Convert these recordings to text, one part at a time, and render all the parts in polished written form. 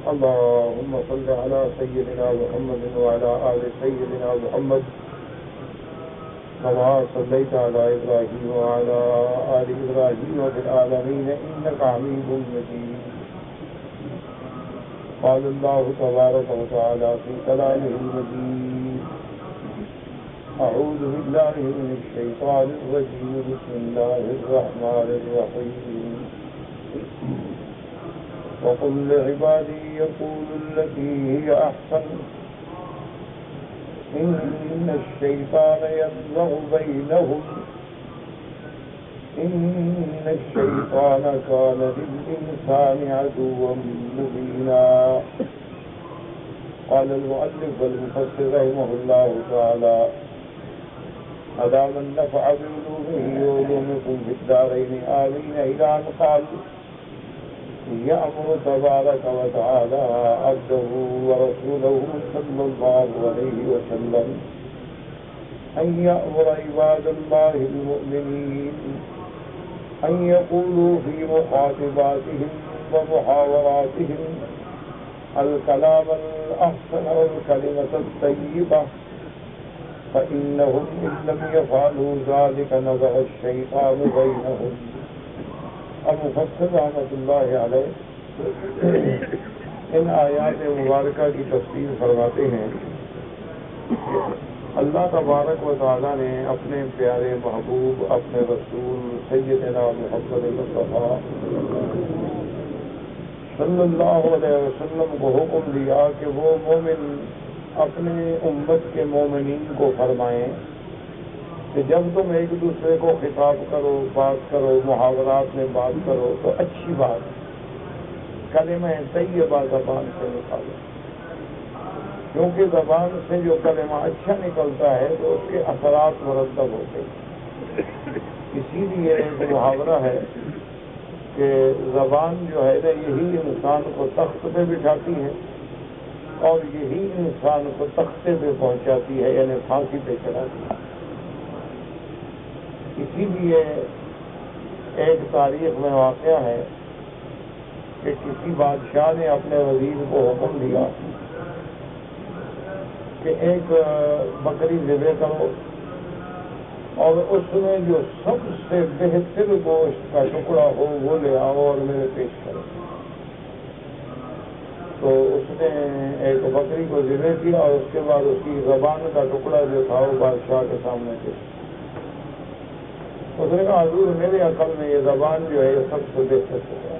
اللهم صل على سيدنا محمد وعلى آل سيدنا محمد كما صليت على إبراهيم وعلى آل إبراهيم في العالمين إنك حميد مجيد. قال الله تبارك وتعالى في كلامه المجيد: أعوذ بالله من الشيطان الرجيم. بسم الله الرحمن الرحيم. وقل لعبادي يقولوا التي هي أحسن إن الشيطان ينزغ بينهم إن الشيطان كان للإنسان عدوا مبينا. قال المؤلف والمفسر رحمه الله تعالى: أدام النفع بعلومه وعلومكم في الدارين آمين. إلى أن قال: يأمر تبارك وتعالى عبده ورسوله صلى الله عليه وسلم أن يأمر عباد الله المؤمنين أن يقولوا في مخاطباتهم ومحاوراتهم الكلام الأحسن والكلمة الطيبة، فإنهم إن لم يفعلوا ذلك نزغ الشيطان بينهم. مفسر رحمۃ اللہ علیہ ان آیات مبارکہ کی تفسیر فرماتے ہیں کہ اللہ تبارک و تعالیٰ نے اپنے پیارے محبوب اپنے رسول سیدنا محمد مصطفیٰ صلی اللہ علیہ وسلم کو حکم دیا کہ وہ مومن اپنے امت کے مومنین کو فرمائیں کہ جب تم ایک دوسرے کو خطاب کرو، بات کرو، محاورات میں بات کرو تو اچھی بات کلمہ طیبہ زبان سے نکالو، کیونکہ زبان سے جو کلمہ اچھا نکلتا ہے تو اس کے اثرات مرتب ہوتے ہیں۔ اسی لیے ایک محاورہ ہے کہ زبان جو ہے نا یہی انسان کو تخت پہ بٹھاتی ہے اور یہی انسان کو تختے پہ پہنچاتی ہے، یعنی پھانسی پہ چڑھاتی ہے۔ اسی لیے ایک تاریخ میں واقعہ ہے کہ کسی بادشاہ نے اپنے وزیر کو حکم دیا کہ ایک بکری ذبح کرو اور اس میں جو سب سے بہتر گوشت کا ٹکڑا ہو وہ لے آؤ اور میرے پیش کرو۔ تو اس نے ایک بکری کو ذبح کیا اور اس کے بعد اس کی زبان کا ٹکڑا جو تھا وہ بادشاہ کے سامنے پیش کیا۔ اس نے کہا: حضور میرے عقل میں یہ زبان جو ہے یہ سب سے بہتر ہے۔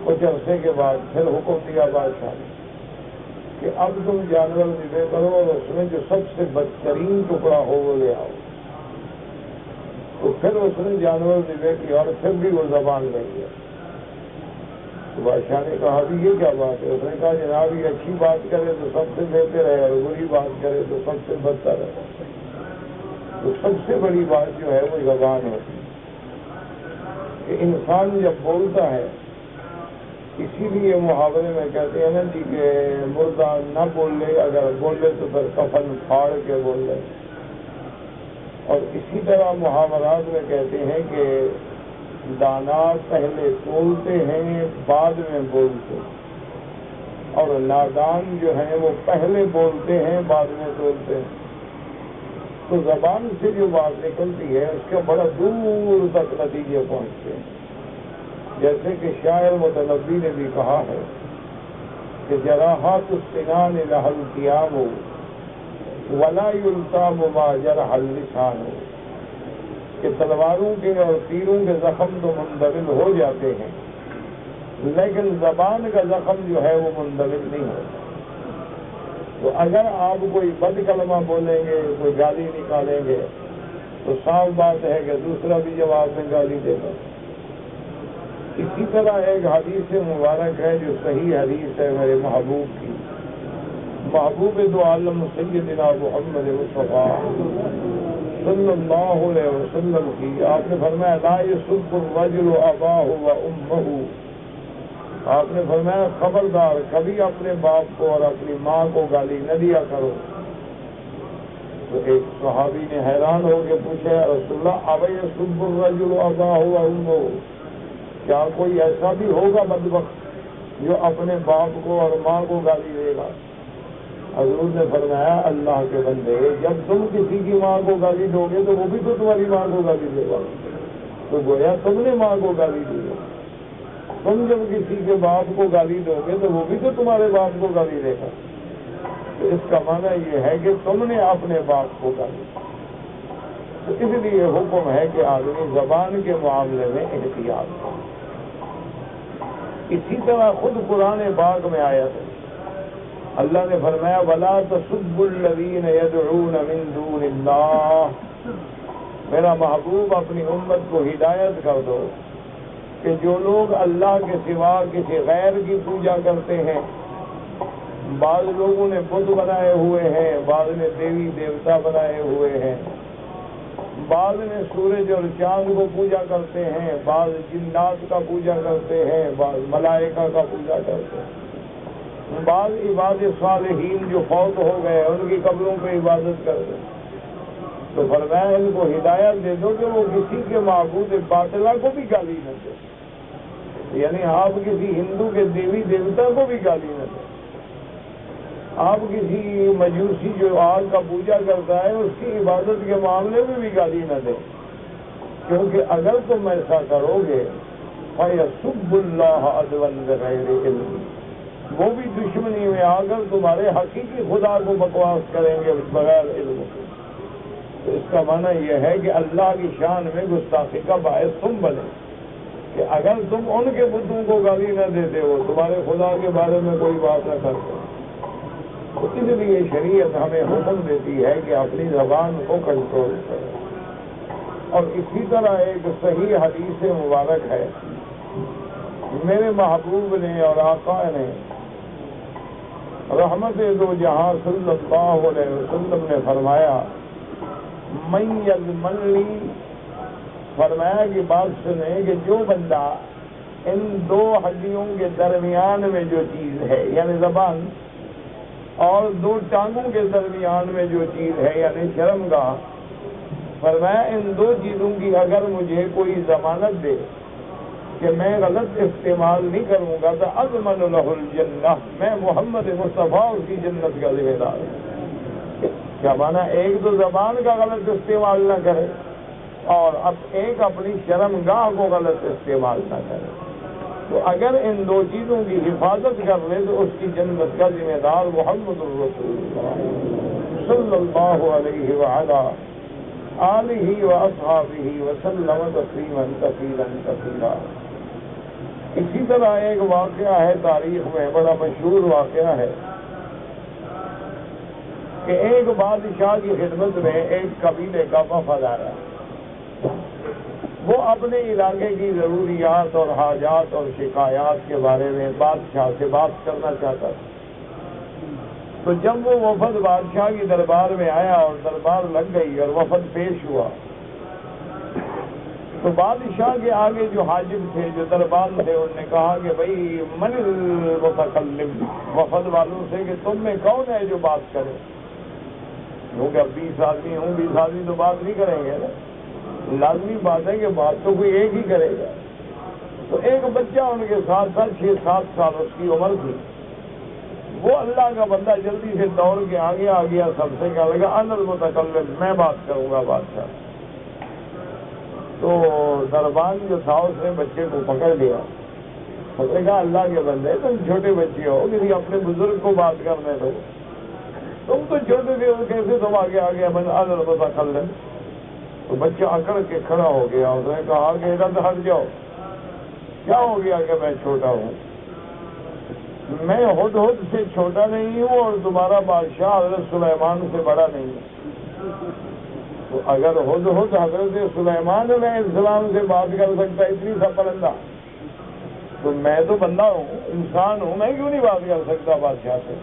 کچھ عرصے کے بعد پھر حکم دیا بادشاہ نے کہ اب تم جانور ذبح کرو اور اس میں جو سب سے بدترین ٹکڑا ہو وہ لے آؤ۔ تو پھر اس نے جانور ذبح کیا اور پھر بھی وہ زبان لے گیا۔ تو بادشاہ نے کہا: ابھی یہ کیا بات ہے؟ اس نے کہا: جناب یہ اچھی بات کرے تو سب سے بہتر ہے اور بری بات کرے تو سب سے بدتر ہے۔ تو سب سے بڑی بات جو ہے وہ زبان ہوتی ہے کہ انسان جب بولتا ہے، اسی لیے محاورے میں کہتے ہیں نا جی کہ مردہ نہ بولے، اگر بولے تو پھر کفن پھاڑ کے بولے۔ اور اسی طرح محاورات میں کہتے ہیں کہ دانا پہلے تولتے ہیں بعد میں بولتے ہیں، اور نادان جو ہیں وہ پہلے بولتے ہیں بعد میں تولتے ہیں۔ تو زبان سے جو بات نکلتی ہے اس کے بڑا دور تک نتیجے پہنچتے ہیں۔ جیسے کہ شاعر متنبی نے بھی کہا ہے کہ جراحات السنان لها التیام ولا یلتام ما جرح اللسان، کہ تلواروں کے اور تیروں کے زخم تو مندمل ہو جاتے ہیں لیکن زبان کا زخم جو ہے وہ مندمل نہیں ہوتا۔ تو اگر آپ کوئی بد کلمہ بولیں گے، کوئی گالی نکالیں گے تو صاف بات ہے کہ دوسرا بھی جواب میں گالی دے گا۔ اسی طرح ایک حدیث مبارک ہے جو صحیح حدیث ہے میرے محبوب کی، محبوب دو عالم سیدنا محمد مصطفیٰ صلی اللہ علیہ وسلم کی۔ آپ نے فرمایا: لا یسب الرجل اباہ و امہ، آپ نے فرمایا خبردار کبھی اپنے باپ کو اور اپنی ماں کو گالی نہ دیا کرو۔ تو ایک صحابی نے حیران ہو کے پوچھا: یا رسول اللہ أَوَيَسُبُّ الرَّجُلُ أَبَاهُ وَأُمَّهُ، کیا کوئی ایسا بھی ہوگا بدبخت جو اپنے باپ کو اور ماں کو گالی دے گا؟ حضور نے فرمایا اللہ کے بندے جب تم کسی کی ماں کو گالی دو گے تو وہ بھی تو تمہاری ماں کو گالی دے گا، تو گویا تم نے ماں کو گالی دی ہے۔ تم جب کسی کے باپ کو گالی دو گے تو وہ بھی تو تمہارے باپ کو گالی دے گا، تو اس کا معنی یہ ہے کہ تم نے اپنے باپ کو گالی دی۔ تو اس لیے حکم ہے کہ آدمی زبان کے معاملے میں احتیاط کرے۔ اسی طرح خود قرآن پاک میں آیت ہے، اللہ نے فرمایا وَلَا تَسُبُّوا الَّذِينَ يَدْعُونَ مِن دُونِ اللَّهِ، میرا محبوب اپنی امت کو ہدایت کر دو کہ جو لوگ اللہ کے سوا کسی غیر کی پوجا کرتے ہیں، بعض لوگوں نے بت بنائے ہوئے ہیں، بعض نے دیوی دیوتا بنائے ہوئے ہیں، بعض نے سورج اور چاند کو پوجا کرتے ہیں، بعض جنات کا پوجا کرتے ہیں، بعض ملائکہ کا پوجا کرتے ہیں، بعض عباد صالحین جو فوت ہو گئے ان کی قبروں پہ عبادت کرتے ہیں۔ تو فرمایا ان کو ہدایت دے دو کہ وہ کسی کے معبود باطلہ کو بھی گالی نہ دے، یعنی آپ کسی ہندو کے دیوی دیوتا کو بھی گالی نہ دیں، آپ کسی مجوسی جو آگ کا پوجا کرتا ہے اس کی عبادت کے معاملے میں بھی گالی نہ دیں، کیونکہ اگر تم ایسا کرو گے فَيَسُبُّ اللَّهَ عَدْوًا بِغَيْرِ عِلْمٍ، وہ بھی دشمنی میں آ کر تمہارے حقیقی خدا کو بکواس کریں گے بغیر علم کے۔ تو اس کا معنی یہ ہے کہ اللہ کی شان میں گستاخی کا باعث تم بنے کہ اگر تم ان کے بتوں کو گالی نہ دیتے ہو، تمہارے خدا کے بارے میں کوئی بات نہ کرتے، تو اس لیے شریعت ہمیں حکم دیتی ہے کہ اپنی زبان کو کنٹرول کرے۔ اور اسی طرح ایک صحیح حدیث مبارک ہے، میرے محبوب نے اور آقا نے رحمت دو جہاں صلی اللہ علیہ وسلم نے فرمایا من یضمن لی، فرمایا کہ بات سنیں کہ جو بندہ ان دو ہڈیوں کے درمیان میں جو چیز ہے یعنی زبان اور دو ٹانگوں کے درمیان میں جو چیز ہے یعنی شرمگاہ، فرمایا ان دو چیزوں کی اگر مجھے کوئی ضمانت دے کہ میں غلط استعمال نہیں کروں گا تو اضمن لہ الجنہ، میں محمد مصطفیٰ اس کی جنت کا ذمہ دار ہوں۔ کیا مانا؟ ایک تو زبان کا غلط استعمال نہ کرے اور اب ایک اپنی شرمگاہ کو غلط استعمال نہ کرے، تو اگر ان دو چیزوں کی حفاظت کر لے تو اس کی جنت کا ذمہ دار محمد الرسول اللہ صلی اللہ علیہ وعلا آلہ واصحابہ وسلم تسلیما کثیرا کثیرا۔ اسی طرح ایک واقعہ ہے تاریخ میں، بڑا مشہور واقعہ ہے کہ ایک بادشاہ کی خدمت میں ایک قبیلے کا وفد آیا، وہ اپنے علاقے کی ضروریات اور حاجات اور شکایات کے بارے میں بادشاہ سے بات کرنا چاہتا تھا۔ تو جب وہ وفد بادشاہ کی دربار میں آیا اور دربار لگ گئی اور وفد پیش ہوا، تو بادشاہ کے آگے جو حاجب تھے، جو دربار تھے، انہوں نے کہا کہ بھئی من المتکلم، وفد والوں سے کہ تم میں کون ہے جو بات کرے، کیونکہ اب 20 آدمی ہوں، 20 آدمی تو بات نہیں کریں گے نا، لازمی بات ہے کہ بات تو کوئی ایک ہی کرے گا۔ تو ایک بچہ ان کے ساتھ تھا، 6-7 سال اس کی عمر تھی، وہ اللہ کا بندہ جلدی سے دوڑ کے آگے آ گیا، سب سے کہنے لگا انا المتکلم، میں بات کروں گا بادشاہ۔ تو دربان جو تھا اس نے بچے کو پکڑ لیا، اس نے کہا اللہ کے بندے تم چھوٹے بچے ہو، کسی اپنے بزرگ کو بات کرنے دو، تم تو چھوٹے تھے، کیسے تم آگے آ گیا انا المتکلم؟ تو بچہ اکڑ کے کھڑا ہو گیا، اس نے کہا کہ ادھر ہٹ جاؤ، کیا ہو گیا کہ میں چھوٹا ہوں؟ میں ہدہد سے چھوٹا نہیں ہوں اور تمہارا بادشاہ حضرت سلیمان سے بڑا نہیں ہے۔ تو اگر ہدہد حضرت سلیمان علیہ السلام سے بات کر سکتا ہے، اتنی سا پرندہ، تو میں تو بندہ ہوں، انسان ہوں، میں کیوں نہیں بات کر سکتا بادشاہ سے؟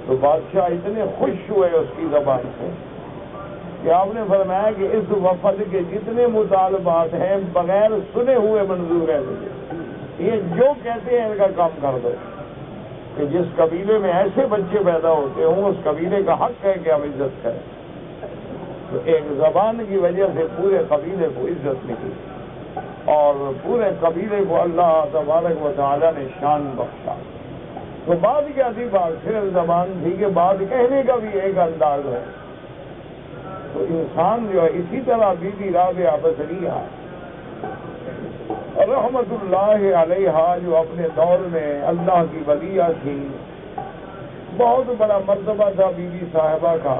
تو بادشاہ اتنے خوش ہوئے اس کی زبان سے کہ آپ نے فرمایا کہ اس وفد کے جتنے مطالبات ہیں بغیر سنے ہوئے منظور ہے مجھے، یہ جو کہتے ہیں ان کا کام کر دو، کہ جس قبیلے میں ایسے بچے پیدا ہوتے ہوں اس قبیلے کا حق ہے کہ ہم عزت کریں۔ تو ایک زبان کی وجہ سے پورے قبیلے کو عزت ملی۔ اور پورے قبیلے کو اللہ تبارک و تعالیٰ نے شان بخشا۔ تو بات کیا تھی؟ بات صرف زبان تھی کہ بات کہنے کا بھی ایک انداز ہے۔ تو انسان جو ہے اسی طرح بی بی رابعہ بصریہ رحمت اللہ علیہا جو اپنے دور میں اللہ کی ولیہ تھی، بہت بڑا مرتبہ تھا بی بی صاحبہ کا۔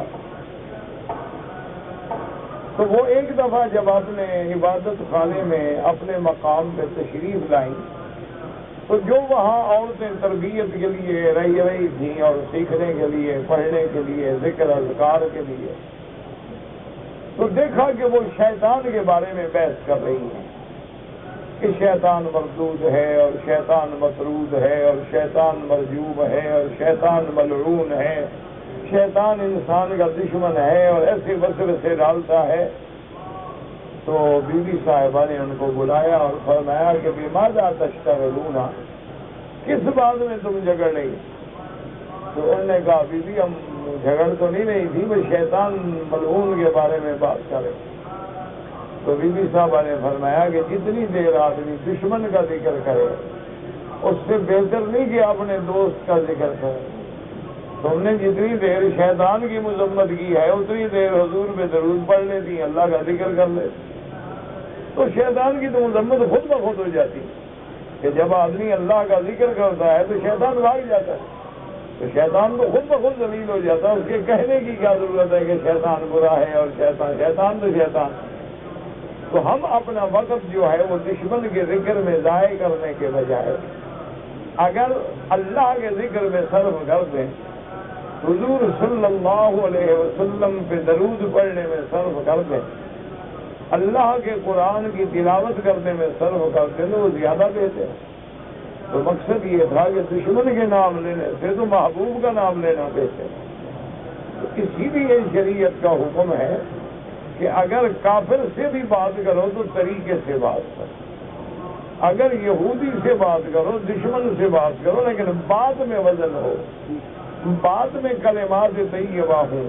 تو وہ ایک دفعہ جب اپنے عبادت خانے میں اپنے مقام پہ تشریف لائیں تو جو وہاں عورتیں تربیت کے لیے رہی تھیں اور سیکھنے کے لیے، پڑھنے کے لیے، ذکر اذکار کے لیے، تو دیکھا کہ وہ شیطان کے بارے میں بحث کر رہی ہیں کہ شیطان مردود ہے اور شیطان مطرود ہے اور شیطان مرجوب ہے اور شیطان ملعون ہے، شیطان انسان کا دشمن ہے اور ایسے وسوسے ڈالتا ہے۔ تو بی بی صاحبہ نے ان کو بلایا اور فرمایا کہ بماذا تشتغلون، کس بات میں تم جھگڑ رہی؟ تو انہوں نے کہا بی بی ہم جھگڑ تو نہیں رہی تھی، بس شیطان ملعون کے بارے میں بات کریں۔ تو بی بی صاحبہ نے فرمایا کہ جتنی دیر آدمی دشمن کا ذکر کرے اس سے بہتر نہیں کہ اپنے دوست کا ذکر کرے۔ تم نے جتنی دیر شیطان کی مذمت کی ہے اتنی دیر حضور پہ درود پڑھ لیتی، اللہ کا ذکر کر لیتی، تو شیطان کی تو مذمت خود بخود ہو جاتی کہ جب آدمی اللہ کا ذکر کرتا ہے تو شیطان بھاگ جاتا ہے، تو شیطان تو خود بخود ذلیل ہو جاتا ہے۔ اس کے کہنے کی کیا ضرورت ہے کہ شیطان برا ہے اور شیطان تو شیطان۔ تو ہم اپنا وقت جو ہے وہ دشمن کے ذکر میں ضائع کرنے کے بجائے اگر اللہ کے ذکر میں صرف کر دیں، حضور صلی اللہ علیہ وسلم پہ درود پڑھنے میں صرف کر دیں، اللہ کے قرآن کی تلاوت کرنے میں صرف کر دیں تو وہ زیادہ بہتر ہے۔ تو مقصد یہ تھا کہ دشمن کے نام لینے سے تو محبوب کا نام لینا بہتر ہے۔ تو اسی لیے شریعت کا حکم ہے کہ اگر کافر سے بھی بات کرو تو طریقے سے بات کرو، اگر یہودی سے بات کرو، دشمن سے بات کرو، لیکن بات میں وزن ہو، بات میں کلمات طیبہ ہوں،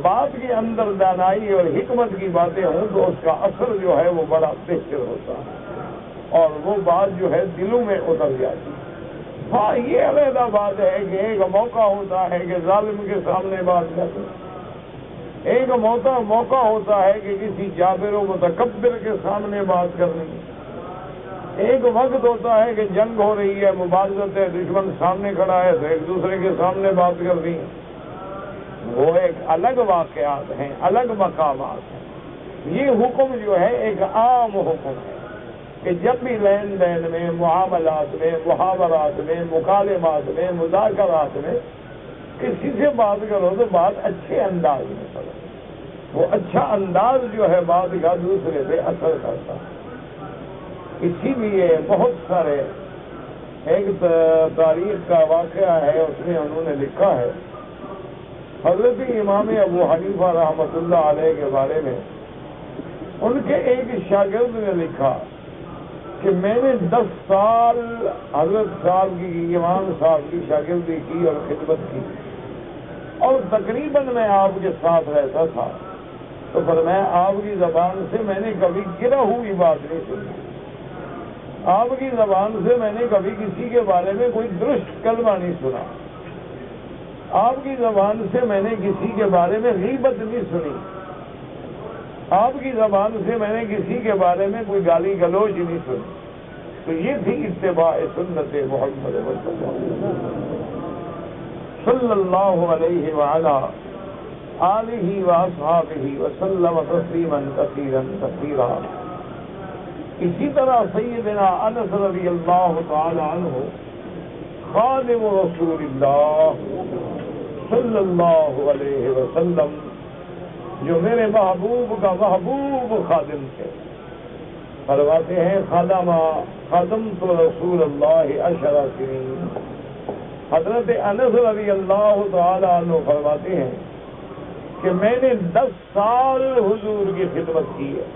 بات کے اندر دانائی اور حکمت کی باتیں ہوں تو اس کا اثر جو ہے وہ بڑا بہتر ہوتا ہے اور وہ بات جو ہے دلوں میں اتر جاتی ہے۔ ہاں یہ علیحدہ بات ہے کہ ایک موقع ہوتا ہے کہ ظالم کے سامنے بات کریں، ایک موقع ہوتا ہے کہ کسی جابر و متکبر کے سامنے بات کرنی، ایک وقت ہوتا ہے کہ جنگ ہو رہی ہے، مبارزت ہے، دشمن سامنے کھڑا ہے تو ایک دوسرے کے سامنے بات کرنی، وہ ایک الگ واقعات ہیں، الگ مقامات ہیں۔ یہ حکم جو ہے ایک عام حکم ہے کہ جب بھی لین دین میں، معاملات میں، محاورات میں، مکالمات میں، مذاکرات میں کسی سے بات کرو تو بات اچھے انداز میں کرو، وہ اچھا انداز جو ہے بات کا دوسرے پہ اثر کرتا ہے۔ اسی لیے بہت سارے، ایک تاریخ کا واقعہ ہے اس میں انہوں نے لکھا ہے حضرت امام ابو حنیفہ رحمۃ اللہ علیہ کے بارے میں، ان کے ایک شاگرد نے لکھا کہ میں نے 10 سال حضرت صاحب کی، امام صاحب کی شاگردی کی اور خدمت کی اور تقریباً میں آپ کے ساتھ رہتا تھا، تو فرمایا آپ کی زبان سے میں نے کبھی گرا ہوئی بات نہیں سنی، آپ کی زبان سے میں نے کبھی کسی کے بارے میں کوئی درست کلمہ نہیں سنا، آپ کی زبان سے میں نے کسی کے بارے میں غیبت نہیں سنی، آپ کی زبان سے میں نے کسی کے بارے میں کوئی گالی گلوچ نہیں سنی۔ تو یہ تھی اتباع سنت محمد صلی اللہ علیہ وعلا آلہ واصحابہ وسلم تسلیما کثیرا کثیرا۔ اسی طرح سیدنا انس رضی اللہ تعالی عنہ خادم رسول اللہ صلی اللہ علیہ وسلم، جو میرے محبوب کا محبوب خادم تھے، فرماتے ہیں خدمت رسول اللہ 10 سنین۔ حضرت انس رضی اللہ تعالی عنہ فرماتے ہیں کہ میں نے 10 سال حضور کی خدمت کی ہے،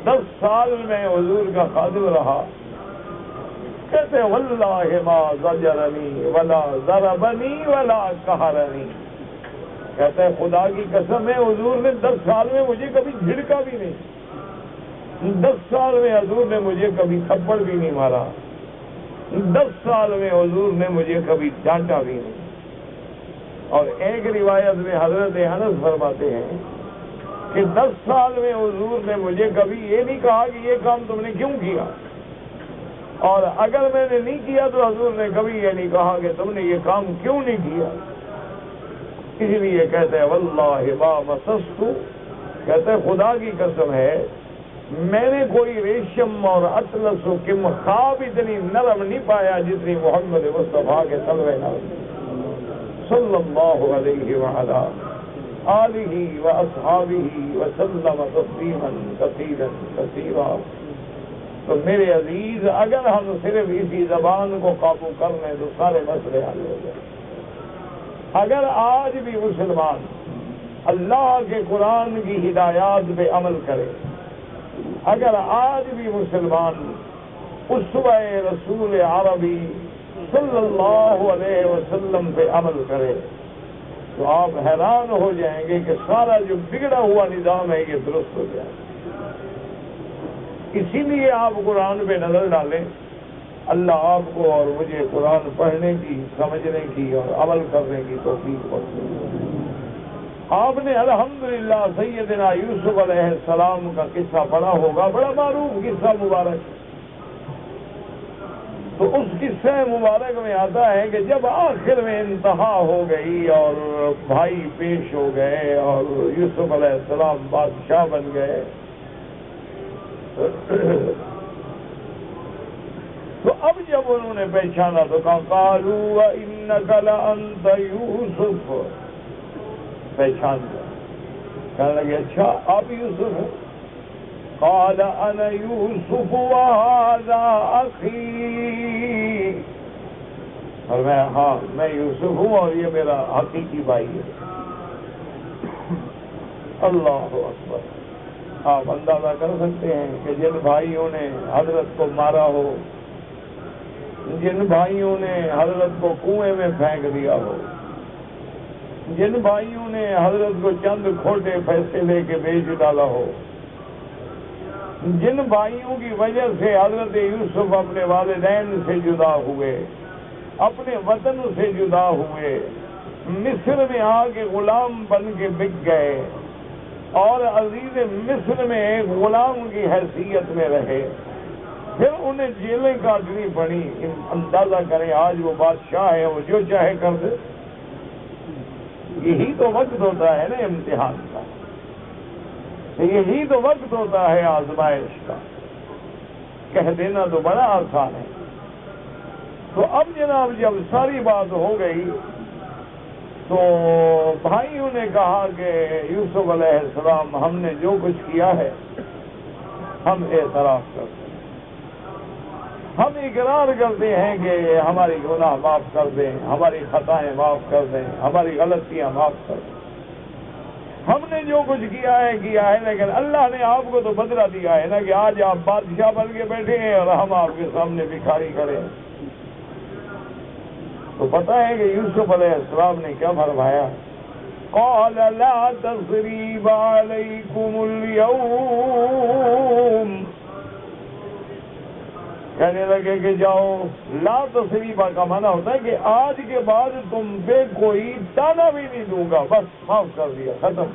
10 سال میں حضور کا خادم رہا۔ کہتے واللہ ما زجرنی ولا ضربنی ولا قہرنی، کہتے ہیں خدا کی قسم ہے حضور نے 10 سال میں مجھے کبھی جھڑکا بھی نہیں، 10 سال میں حضور نے مجھے کبھی تھپڑ بھی نہیں مارا، 10 سال میں حضور نے مجھے کبھی ڈانٹا بھی نہیں۔ اور ایک روایت میں حضرت انس فرماتے ہیں کہ 10 سال میں حضور نے مجھے کبھی یہ نہیں کہا کہ یہ کام تم نے کیوں کیا، اور اگر میں نے نہیں کیا تو حضور نے کبھی یہ نہیں کہا کہ تم نے یہ کام کیوں نہیں کیا۔ اس لیے کہتے ہیں واللہ ما مسست، کہتے ہیں خدا کی قسم ہے میں نے کوئی ریشم اور اطلس و کم خواب اتنی نرم نہیں پایا جتنی محمد مصطفیٰ کے تلوے نرم صلی اللہ علیہ وعلا آلہ و اصحابہ وسلم تسلیما کثیرا کثیرا۔ تو میرے عزیز اگر ہم صرف اسی زبان کو قابو کر لیں تو سارے مسئلے حل ہو جائیں۔ اگر آج بھی مسلمان اللہ کے قرآن کی ہدایات پہ عمل کرے، اگر آج بھی مسلمان اسوہ رسول عربی صلی اللہ علیہ وسلم پہ عمل کرے تو آپ حیران ہو جائیں گے کہ سارا جو بگڑا ہوا نظام ہے یہ درست ہو جائے۔ اسی لیے آپ قرآن پہ نظر ڈالیں، اللہ آپ کو اور مجھے قرآن پڑھنے کی، سمجھنے کی اور عمل کرنے کی توفیق بخشے۔ آپ نے الحمدللہ سیدنا یوسف علیہ السلام کا قصہ پڑھا ہوگا، بڑا معروف قصہ مبارک۔ تو اس قصہ مبارک میں آتا ہے کہ جب آخر میں انتہا ہو گئی اور بھائی پیش ہو گئے اور یوسف علیہ السلام بادشاہ بن گئے، تو اب جب انہوں نے پہچانا تو کہا قالوا انک لانت یوسف، پہچان گیا، کہنے لگے اچھا آپ یوسف ہیں؟ قال انا یوسف وہذا اخی، اور میں یوسف ہوں اور یہ میرا حقیقی بھائی ہے۔ اللہ اکبر۔ آپ اندازہ کر سکتے ہیں کہ جن بھائیوں نے حضرت کو مارا ہو، جن بھائیوں نے حضرت کو کنویں میں پھینک دیا ہو، جن بھائیوں نے حضرت کو چند کھوٹے پیسے لے کے بیچ ڈالا ہو، جن بھائیوں کی وجہ سے حضرت یوسف اپنے والدین سے جدا ہوئے، اپنے وطن سے جدا ہوئے، مصر میں آ کے غلام بن کے بک گئے اور عزیز مصر میں ایک غلام کی حیثیت میں رہے، پھر انہیں جیلیں کاٹنی پڑی۔ اندازہ کریں آج وہ بادشاہ ہے، وہ جو چاہے کر دے۔ یہی تو وقت ہوتا ہے نا امتحان کا، یہی تو وقت ہوتا ہے آزمائش کا۔ کہہ دینا تو بڑا آسان ہے۔ تو اب جناب جب ساری بات ہو گئی تو بھائیوں نے کہا کہ یوسف علیہ السلام ہم نے جو کچھ کیا ہے ہم اعتراف کرتے ہیں، ہم اقرار کرتے ہیں کہ ہماری گناہ معاف کر دیں، ہماری خطائیں معاف کر دیں، ہماری غلطیاں معاف کر دیں، ہم نے جو کچھ کیا ہے لیکن اللہ نے آپ کو تو بدلہ دیا ہے نا کہ آج آپ بادشاہ بن کے بیٹھے ہیں اور ہم آپ کے سامنے بھکاری کھڑے ہیں۔ تو پتہ ہے کہ یوسف علیہ السلام نے کیا فرمایا؟ قال لا تثریب علیکم اليوم، کہنے لگے کہ جاؤ، لا تثریبہ کا معنی ہوتا ہے کہ آج کے بعد تم پہ کوئی تانا بھی نہیں دوں گا، بس معاف کر دیا، ختم۔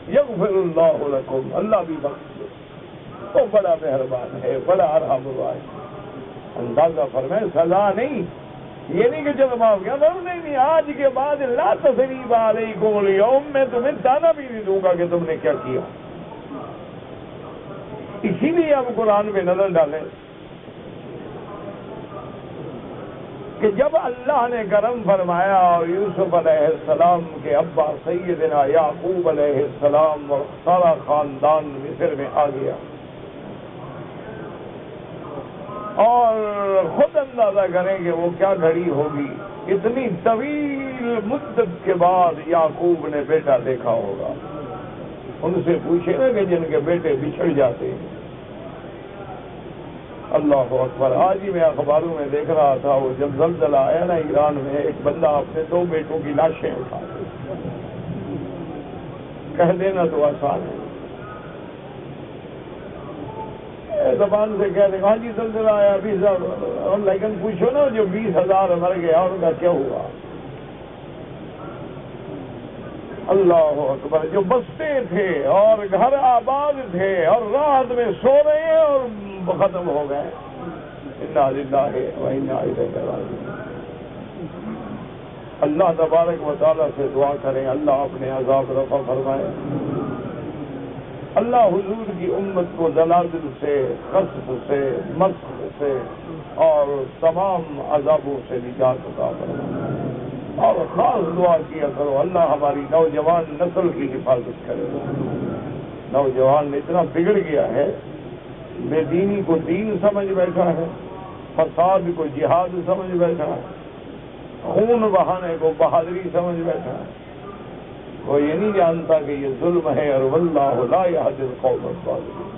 یغفر اللہ لکم، اللہ بھی بخش دے، تو بڑا مہربان ہے، بڑا ارحم الراحمین۔ اندازہ فرمائے سزا نہیں، یہ نہیں کہ چلو معاف کیا، نہیں، آج کے بعد لا تثریب علیکم اليوم، میں تمہیں تانا بھی نہیں دوں گا کہ تم نے کیا کیا۔ اسی لیے اب قرآن پہ نظر ڈالیں کہ جب اللہ نے کرم فرمایا اور یوسف علیہ السلام کے ابا سیدنا یعقوب علیہ السلام اور سارا خاندان مصر میں آ گیا، اور خود اندازہ کریں کہ وہ کیا گھڑی ہوگی، اتنی طویل مدت کے بعد یعقوب نے بیٹا دیکھا ہوگا۔ ان سے پوچھے نا کہ جن کے بیٹے بچھڑ جاتے ہیں۔ اللہ اکبر۔ آج ہی میں اخباروں میں دیکھ رہا تھا، وہ جب زلزلہ آیا نا ایران میں، ایک بندہ اپنے 2 بیٹوں کی لاشیں اٹھا کہہ دینا تو آسان ہے، زبان سے کہہ دیں ہاں جی زلزلہ آیا 20,000، لیکن پوچھو نا جو 20,000 مر گیا ان کا کیا ہوا؟ اللہ اکبر، جو بستے تھے اور گھر آباد تھے اور رات میں سو رہے ہیں اور ختم ہو گئے۔ انا للہ و انا الیہ راجعون۔ اللہ تبارک و تعالیٰ سے دعا کریں اللہ اپنے عذاب رفع فرمائے، اللہ حضور کی امت کو زلازل سے، خسف سے، مسخ سے اور تمام عذابوں سے نجات عطا فرمائے۔ اور خاص دعا کیا کرو اللہ ہماری نوجوان نسل کی حفاظت کرے۔ نوجوان اتنا بگڑ گیا ہے، بے دینی کو دین سمجھ بیٹھا ہے، فساد کو جہاد سمجھ بیٹھا ہے، خون بہانے کو بہادری سمجھ بیٹھا ہے۔ وہ یہ نہیں جانتا کہ یہ ظلم ہے، اور واللہ لا یہدی القوم الظالمین۔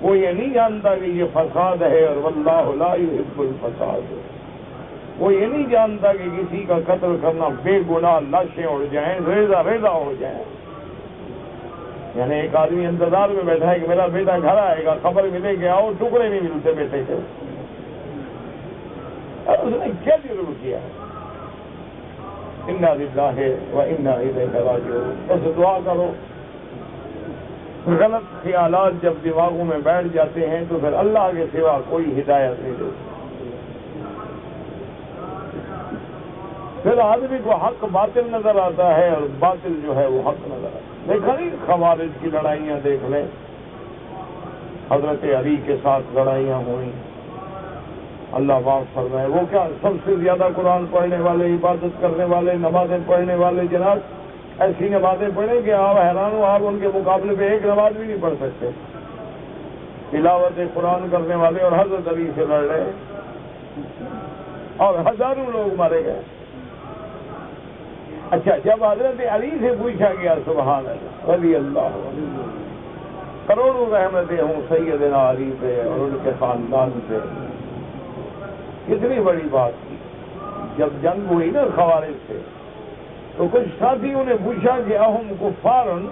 وہ یہ نہیں جانتا کہ یہ فساد ہے، اور واللہ لا یحب الفساد۔ وہ یہ نہیں جانتا کہ کسی کا قتل کرنا بے گناہ لاشیں اڑ جائیں، ریزہ ریزہ ہو جائیں۔ یعنی ایک آدمی انتظار میں بیٹھا ہے کہ میرا بیٹا گھر آئے گا، خبر ملے گا اور ٹکڑے نہیں ملتے بیٹے کے۔ اس نے کیا جرم کیا ہے؟ انا للہ و انا الیہ راجعون۔ بس دعا کرو، غلط خیالات جب دماغوں میں بیٹھ جاتے ہیں تو پھر اللہ کے سوا کوئی ہدایت نہیں دیتا۔ پھر آدمی کو حق باطل نظر آتا ہے اور باطل جو ہے وہ حق نظر آتا ہے۔ دیکھا نہیں خوارج کی لڑائیاں دیکھ لیں، حضرت علی کے ساتھ لڑائیاں ہوئیں، اللہ معاف فرمائے۔ وہ کیا سب سے زیادہ قرآن پڑھنے والے، عبادت کرنے والے، نمازیں پڑھنے والے، جناب ایسی نمازیں پڑھیں کہ آپ حیران ہو، آپ ان کے مقابلے پہ ایک نماز بھی نہیں پڑھ سکتے۔ تلاوت قرآن کرنے والے اور حضرت علی سے لڑ رہے اور ہزاروں لوگ مارے گئے۔ اچھا، جب حضرت علی سے پوچھا گیا سبحان اللہ رضی اللہ عنہ، کروڑوں رحمتیں ہوں سیدنا علی پہ اور ان کے خاندان پہ، کتنی بڑی بات تھی۔ جب جنگ ہوئی نا خوارج سے تو کچھ ساتھیوں نے پوچھا کہ اہم کفارن،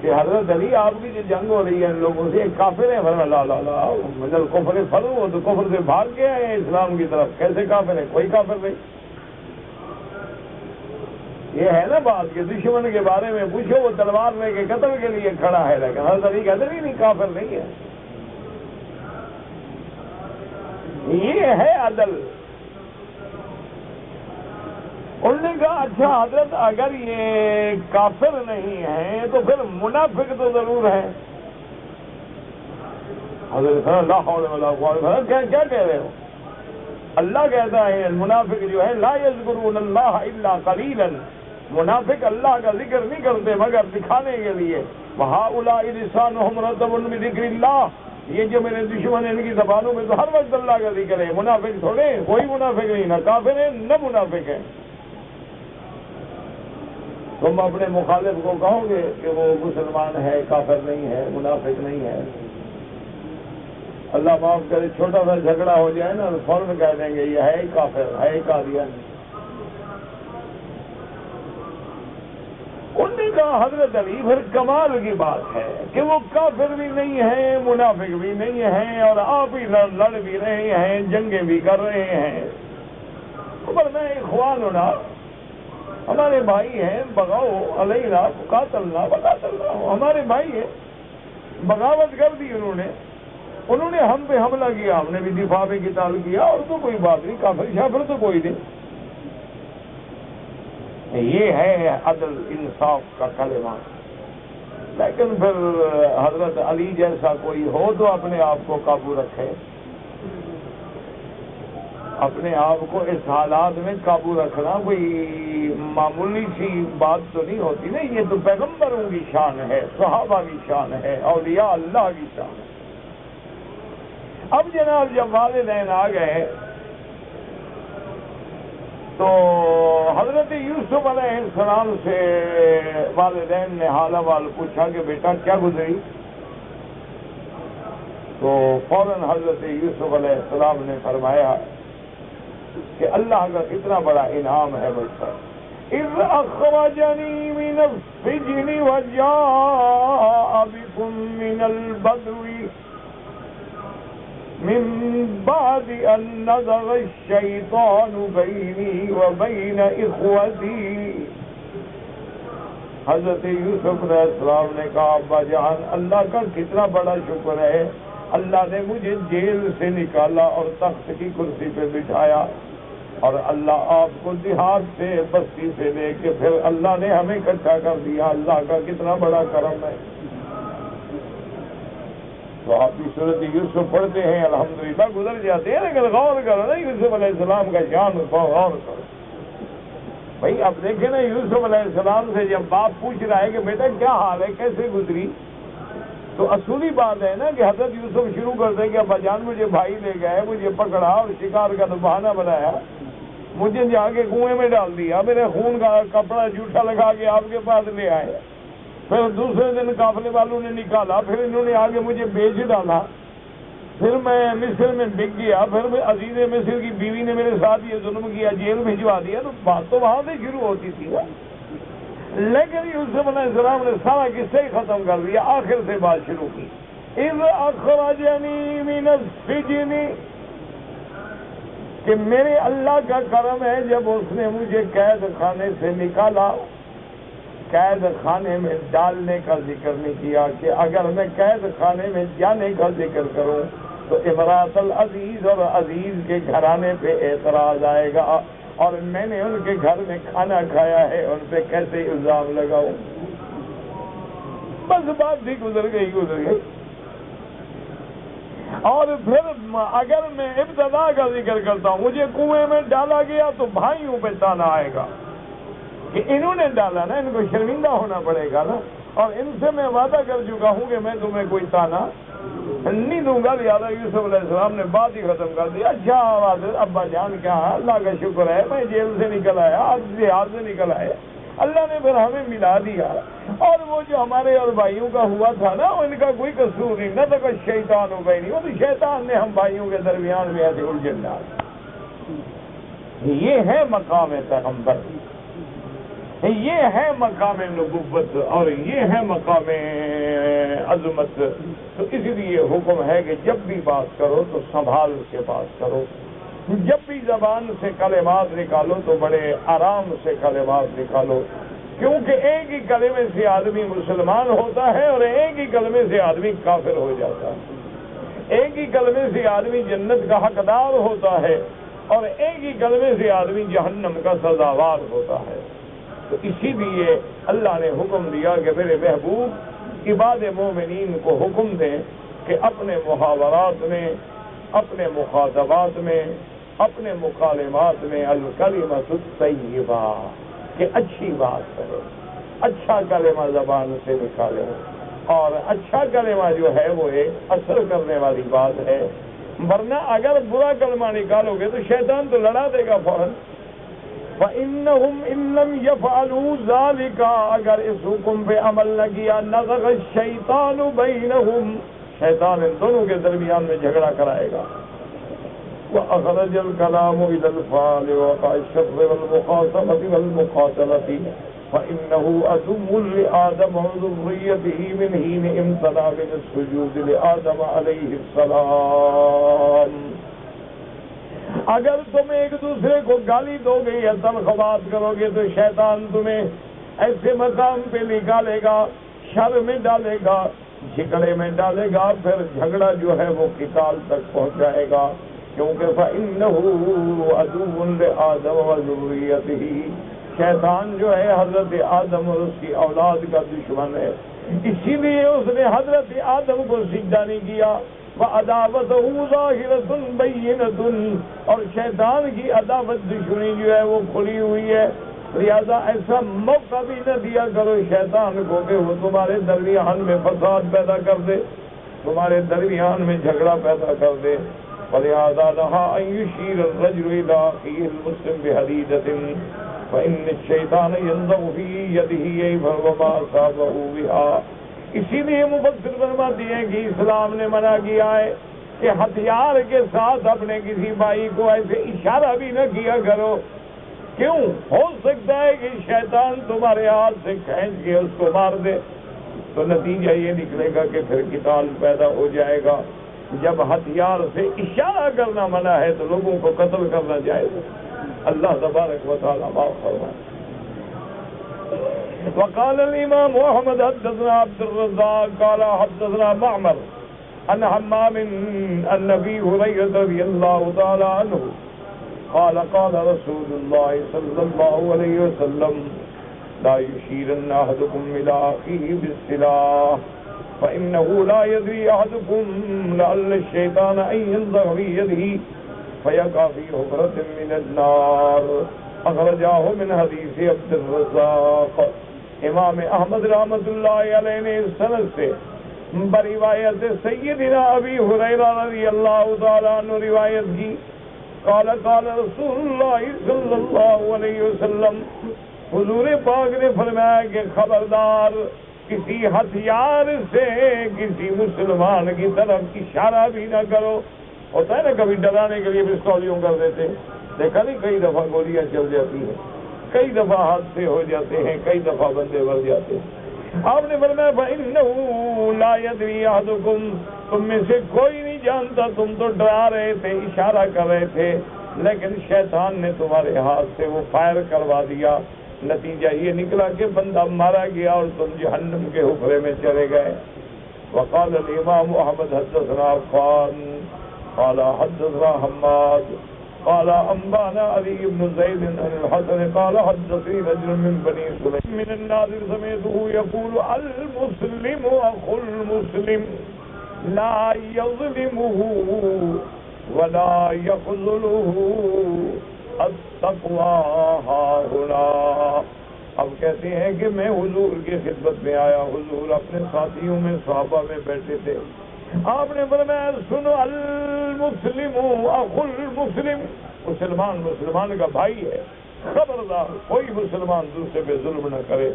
کہ حضرت علی آپ کی جو جنگ ہو رہی ہے ان لوگوں سے، ایک کافر ہے؟ فرمایا لا مطلب کفر فرو، وہ تو کفر سے بھاگ گئے ہیں اسلام کی طرف، کیسے کافر ہے؟ کوئی کافر نہیں۔ یہ ہے نا بات کہ دشمن کے بارے میں پوچھو، وہ تلوار لے کے قتل کے لیے کھڑا ہے، لیکن حضرت علی کہتے نہیں کافر نہیں ہے۔ یہ ہے عدل۔ انہوں نے کہا اچھا حضرت اگر یہ کافر نہیں ہیں تو پھر منافق تو ضرور ہے۔ حضرت لا حول ولا قوت، کیا کہہ رہے ہو؟ اللہ کہتا ہے المنافق جو ہے لا یذکرون اللہ الا قلیلا، منافق اللہ کا ذکر نہیں کرتے مگر دکھانے کے لیے۔ وہؤلاء لسانهم رطب بذکر اللہ، یہ جو میرے دشمن ہیں ان کی زبانوں میں تو ہر وقت اللہ کا ذکر ہے۔ منافق تھوڑے، کوئی منافق نہیں، نہ کافر ہے نہ منافق ہے۔ تم اپنے مخالف کو کہو گے کہ وہ مسلمان ہے، کافر نہیں ہے، منافق نہیں ہے؟ اللہ معاف کرے، چھوٹا سا جھگڑا ہو جائے نا تو فوراً کہہ دیں گے یہ ہے ہی کافر، ہے ہی قادیانی۔ انہوں نے کہا حضرت علی پھر کمال کی بات ہے کہ وہ کافر بھی نہیں ہیں، منافق بھی نہیں ہیں، اور آپ ہی لڑ بھی رہے ہیں، جنگیں بھی کر رہے ہیں۔ میں اخوان ہونا، ہمارے بھائی ہیں، بغاؤ علینا قاتلنا وقاتلنا، ہمارے بھائی ہیں، بغاوت کر دی انہوں نے ہم پہ حملہ کیا، ہم نے بھی دفاع میں قتال کیا، اور تو کوئی بات نہیں، کافر شافر تو کوئی نہیں۔ یہ ہے عدل انصاف کا کلمہ۔ لیکن پھر حضرت علی جیسا کوئی ہو تو اپنے آپ کو قابو رکھے، اپنے آپ کو اس حالات میں قابو رکھنا کوئی معمولی سی بات تو نہیں ہوتی نا، یہ تو پیغمبروں کی شان ہے، صحابہ کی شان ہے، اولیاء اللہ کی شان ہے۔ اب جناب جب والدین آ گئے تو حضرت یوسف علیہ السلام سے والدین نے حال احوال پوچھا کہ بیٹا کیا گزری؟ تو فوراً حضرت یوسف علیہ السلام نے فرمایا کہ اللہ کا کتنا بڑا انعام ہے مجھ پر اذ اخرجنی من السجن وجاء بكم من البدو من بعد ان نزغ الشیطان بینی وبین اخوتی. حضرت یوسف علیہ السلام نے کہا ابا جان اللہ کا کتنا بڑا شکر ہے، اللہ نے مجھے جیل سے نکالا اور تخت کی کرسی پہ بٹھایا، اور اللہ آپ کو دیہات سے بستی سے لے کے پھر اللہ نے ہمیں اکٹھا کر دیا. اللہ کا کتنا بڑا کرم ہے. تو آپ کی صورت یوسف پڑھتے ہیں الحمدللہ گزر جاتے ہیں، لیکن غور کرو نا یوسف علیہ السلام کا شان غور کرو. بھائی اب دیکھیں نا یوسف علیہ السلام سے جب باپ پوچھ رہا ہے کہ بیٹا کیا حال ہے، کیسے گزری، تو اصولی بات ہے نا کہ حضرت یوسف شروع کرتے ہیں کہ ابا جان مجھے بھائی لے گئے، مجھے پکڑا اور شکار کا تو بہانہ بنایا، مجھے جا کے کنویں میں ڈال دیا، میرے خون کا کپڑا جھوٹا لگا کے آپ کے پاس لے آئے، پھر دوسرے دن قافلے والوں نے نکالا، پھر انہوں نے آگے مجھے بیچ ڈالا، پھر میں مصر میں بک گیا، پھر عزیز مصر کی بیوی نے میرے ساتھ یہ ظلم کیا، جیل بھجوا دیا. تو بات تو وہاں سے شروع ہوتی تھی نا، لیکن یوسف علیہ السلام نے سارا قصہ ہی ختم کر دیا، آخر سے بات شروع کی. اذ اخرجنی من السجن، کہ میرے اللہ کا کرم ہے جب اس نے مجھے قید خانے سے نکالا. قید خانے میں ڈالنے کا ذکر نہیں کیا کہ اگر میں قید خانے میں جانے کا ذکر کروں تو امراۃ العزیز اور عزیز کے گھرانے پہ اعتراض آئے گا، اور میں نے ان کے گھر میں کھانا کھایا ہے، ان پہ کیسے الزام لگاؤں. بس بات بھی گزر گئی. اور پھر اگر میں ابتدا کا ذکر کرتا ہوں، مجھے کنویں میں ڈالا گیا تو بھائیوں پہ تانا آئے گا کہ انہوں نے ڈالا نا، ان کو شرمندہ ہونا پڑے گا نا، اور ان سے میں وعدہ کر چکا ہوں کہ میں تمہیں کوئی تانا نہیں دوں گا. لہٰذا یوسف علیہ السلام نے بات ہی ختم کر دیا. اچھا ابا جان کیا اللہ کا شکر ہے میں جیل سے نکل آیا، آج دیہات سے نکل آئے، اللہ نے پھر ہمیں ملا دیا، اور وہ جو ہمارے اور بھائیوں کا ہوا تھا نا ان کا کوئی قصور نہیں، نہ تو کوئی شیطان ہو گئی نہیں، وہ تو شیطان نے ہم بھائیوں کے درمیان میں ایسے الجھن ڈال. یہ ہے مقام پیغمبر، یہ ہے مقام نبوت، اور یہ ہے مقام عظمت. تو اس لیے حکم ہے کہ جب بھی بات کرو تو سنبھال کے بات کرو، جب بھی زبان سے کلمات نکالو تو بڑے آرام سے کلمات نکالو، کیونکہ ایک ہی کلمے سے آدمی مسلمان ہوتا ہے اور ایک ہی کلمے سے آدمی کافر ہو جاتا ہے، ایک ہی کلمے سے آدمی جنت کا حقدار ہوتا ہے اور ایک ہی کلمے سے آدمی جہنم کا سزاوار ہوتا ہے. تو اسی لیے اللہ نے حکم دیا کہ میرے محبوب عباد مومنین کو حکم دیں کہ اپنے محاورات میں، اپنے مخاطبات میں، اپنے مکالمات میں الکلمۃ الطیبہ، کہ اچھی بات کرے، اچھا کلمہ زبان سے نکالے، اور اچھا کلمہ جو ہے وہ ایک اثر کرنے والی بات ہے. ورنہ اگر برا کلمہ نکالو گے تو شیطان تو لڑا دے گا فوراً. فَإِنَّهُمْ إِن لَّمْ يَفْعَلُوا ذَلِكَ، اگر اس حکم پہ عمل نہ کیا، نَزَغَ الشَّيْطَانُ بَيْنَهُمْ، شیطان ان دونوں کے درمیان میں جھگڑا کرائے گا. وَأَخْرَجَ الْكَلَامُ إِلَى الْفَعْلِ وَقَعَ الشَّرِّ وَالْمُخَاصَمَةِ وَالْمُقَاتَلَةِ فَإِنَّهُ عَدُوٌّ لِآدَمَ وَذُرِّيَّتِهِ مِنْ حِينِ امْتَنَعَ مِنَ السُّجُودِ لِآدَمَ عَلَيْهِ السَّلَامُ. اگر تم ایک دوسرے کو گالی دو گے یا تنخوات کرو گے تو شیطان تمہیں ایسے مقام پہ نکالے گا، شر میں ڈالے گا، جھگڑے میں ڈالے گا، پھر جھگڑا جو ہے وہ قتال تک پہنچائے گا. کیونکہ فَإِنَّهُ عَدُوٌّ لِآدَمَ وَذُرِّيَّتِهِ، شیطان جو ہے حضرت آدم اور اس کی اولاد کا دشمن ہے، اسی لیے اس نے حضرت آدم کو سجدہ نہیں کیا. وَعَدَاوَتُهُ ظَاهِرَةٌ بَيِّنَةٌ، اور شیطان کی عداوت دشمنی جو ہے وہ کھلی ہوئی ہے. لہذا ایسا موقع بھی نہ دیا کرو شیطان کو کہ وہ تمہارے درمیان میں فساد پیدا کر دے، تمہارے درمیان میں جھگڑا پیدا کر دے. فَلِهَذَا نَهَىٰ أَن يُشِيرَ الرَّجُلُ إِلَىٰ أَخِيهِ الْمُسْلِمِ بِحَدِيدَةٍ فَإِنَّ الشَّيْطَانَ يَنزَغُ فِي يَدِهِ يَيْفَرُ مَا أَصَابَهُ بِهَا. اسی لیے مفسر فرماتے ہیں کہ اسلام نے منع کیا ہے کہ ہتھیار کے ساتھ اپنے کسی بھائی کو ایسے اشارہ بھی نہ کیا کرو کیوں؟ ہو سکتا ہے کہ شیطان تمہارے ہاتھ سے کھینچ کے اس کو مار دے، تو نتیجہ یہ نکلے گا کہ پھر قتال پیدا ہو جائے گا۔ جب ہتھیار سے اشارہ کرنا منع ہے تو لوگوں کو قتل کرنا جائز ہے۔ اللہ تبارک و تعالیٰ معاف فرمائے۔ وقال الامام احمد حدثنا عبد الرزاق قال حدثنا معمر عن حمام عن ابي هريره رضي الله تعالى عنه قال قال رسول الله صلى الله عليه وسلم لا يشيرن احدكم الى اخيه بالسلاح فانه لا يدري احدكم لعل الشيطان ان ينزغ في يده فيقع في حفرة من النار اخرجاه من حدیث عبد الرزاق۔ امام احمد رحمۃ اللہ علیہ نے اس سند سے بروایت سیدنا ابی ہریرہ رضی اللہ تعالیٰ عنہ روایت کی، قال قال رسول اللہ صلی اللہ علیہ وسلم، حضور پاک نے فرمایا کہ خبردار کسی ہتھیار سے کسی مسلمان کی طرف اشارہ بھی نہ کرو۔ ہوتا ہے نا کبھی ڈرانے کے لیے پستول یوں کر دیتے، دیکھا نہیں کئی دفعہ گولیاں چل جاتی ہیں، کئی دفعہ حادثے ہو جاتے ہیں، کئی دفعہ بندے مر جاتے ہیں۔ آپ نے فرمایا فَإِنَّهُ لَا يَدْرِي أَحَدُكُمْ، تم میں سے کوئی نہیں جانتا، تم تو ڈرا رہے تھے، اشارہ کر رہے تھے، لیکن شیطان نے تمہارے ہاتھ سے وہ فائر کروا دیا، نتیجہ یہ نکلا کہ بندہ مارا گیا اور تم جہنم کے حفرے میں چلے گئے۔ وقال الامام احمد حدثنا عفان قال حدثنا حماد قال انبانا علی بن زید عن الحسن قال حدثني رجل من بني سليم من الناظر سمعته يقول المسلم اخو المسلم لا يظلمه ولا يخذله التقوى ها هنا۔ اب کہتے ہیں کہ میں حضور کی خدمت میں آیا، حضور اپنے ساتھیوں میں صحابہ میں بیٹھے تھے، آپ نے فرمایا سنو المسلم اخو المسلم، مسلمان مسلمان کا بھائی ہے، خبردار کوئی مسلمان دوسرے پہ ظلم نہ کرے،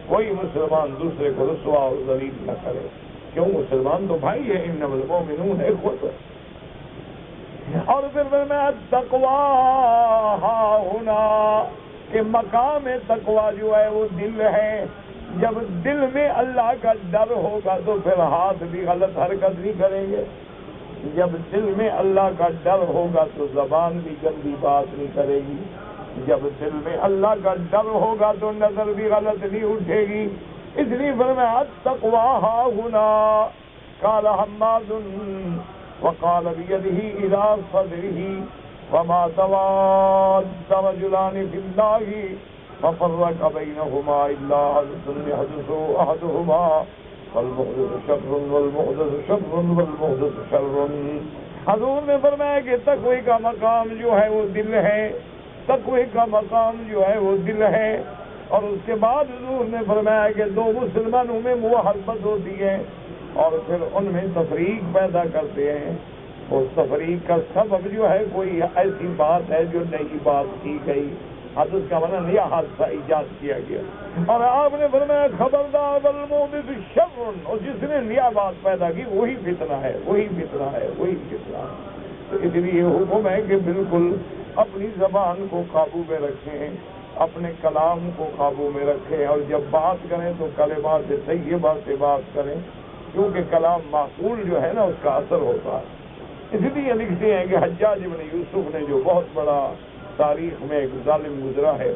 کوئی مسلمان دوسرے کو رسوا اور ذلیل نہ کرے، کیوں؟ مسلمان تو بھائی ہے، انما المؤمنون اخوۃ۔ اور پھر فرمایا تقویٰ ہا ہونا، کہ مقام تقویٰ جو ہے وہ دل ہے، جب دل میں اللہ کا ڈر ہوگا تو پھر ہاتھ بھی غلط حرکت نہیں کریں گے، جب دل میں اللہ کا ڈر ہوگا تو زبان بھی گندی بات نہیں کرے گی، جب دل میں اللہ کا ڈر ہوگا تو نظر بھی غلط نہیں اٹھے گی۔ اس لیے فرمایا تقویٰ ہا ہونا۔ قال حماد وقال بيده الى صدره وما تواد رجلان في الله ففرق بينهما الا ان يحدثوا احدهما فالمحدث شر والمحدث شر والمحدث شر۔ حضور نے فرمایا کہ تقوی کا مقام جو ہے وہ دل ہے، تقوی کا مقام جو ہے وہ دل ہے، اور اس کے بعد حضور نے فرمایا کہ دو مسلمانوں میں محبت ہوتی ہے اور پھر ان میں تفریق پیدا کرتے ہیں، اس تفریق کا سبب جو ہے کوئی ایسی بات ہے جو نئی بات کی گئی، حدث کا معنی نیا حادثہ ایجاد کیا گیا، اور آپ نے فرمایا خبردار والمحدث شر، اور جس نے نیا بات پیدا کی وہی فتنہ ہے، وہی فتنہ ہے، وہی فتنہ ہے۔ تو اس لیے حکم ہے کہ بالکل اپنی زبان کو قابو میں رکھیں، اپنے کلام کو قابو میں رکھیں، اور جب بات کریں تو کلمات طیبہ سے بات کریں، کیونکہ کلام معقول جو ہے نا اس کا اثر ہوتا ہے۔ اس لیے لکھتے ہیں کہ حجاج بن یوسف نے جو بہت بڑا تاریخ میں ایک ظالم گزرا ہے،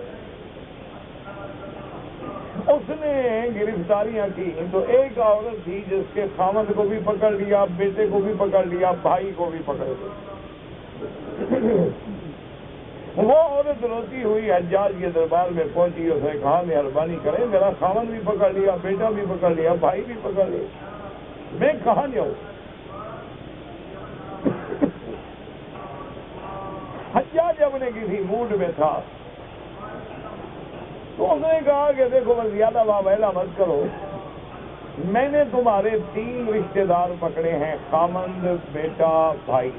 اس نے گرفتاریاں کی تو ایک عورت تھی جس کے خامد کو بھی پکڑ لیا، بیٹے کو بھی پکڑ لیا، بھائی کو بھی پکڑ لیا۔ وہ عورت روتی ہوئی حجاج کے دربار میں پہنچی، اس نے کہا مہربانی کریں، میرا خامد بھی پکڑ لیا، بیٹا بھی پکڑ لیا، بھائی بھی پکڑ لیا، میں کہاں جاؤں؟ حجاج اپنے کسی موڈ میں تھا تو اس نے کہا کہ دیکھو بس زیادہ واویلا مت کرو، میں نے تمہارے 3 رشتے دار پکڑے ہیں، خامند، بیٹا، بھائی،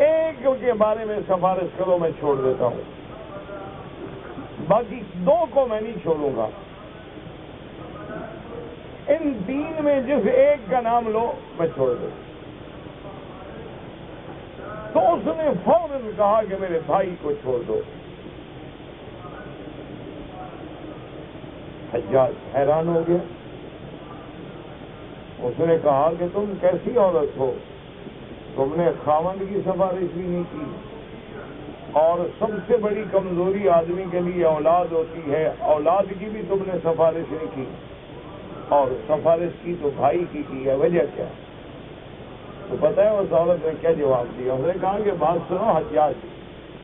ایک کے بارے میں سفارش کرو میں چھوڑ دیتا ہوں، باقی 2 کو میں نہیں چھوڑوں گا، ان 3 میں جس ایک کا نام لو میں چھوڑ دوں۔ تو اس نے فوراً کہا کہ میرے بھائی کو چھوڑ دو۔ حجاج حیران ہو گیا. اس نے کہا کہ تم کیسی عورت ہو، تم نے خاوند کی سفارش بھی نہیں کی، اور سب سے بڑی کمزوری آدمی کے لیے اولاد ہوتی ہے، اولاد کی بھی تم نے سفارش نہیں کی، اور سفارش کی تو بھائی کی ہے، وجہ کیا؟ تو پتہ ہے اس عورت نے کیا جواب دیا؟ اس نے کہا کہ بات سنو حجاج،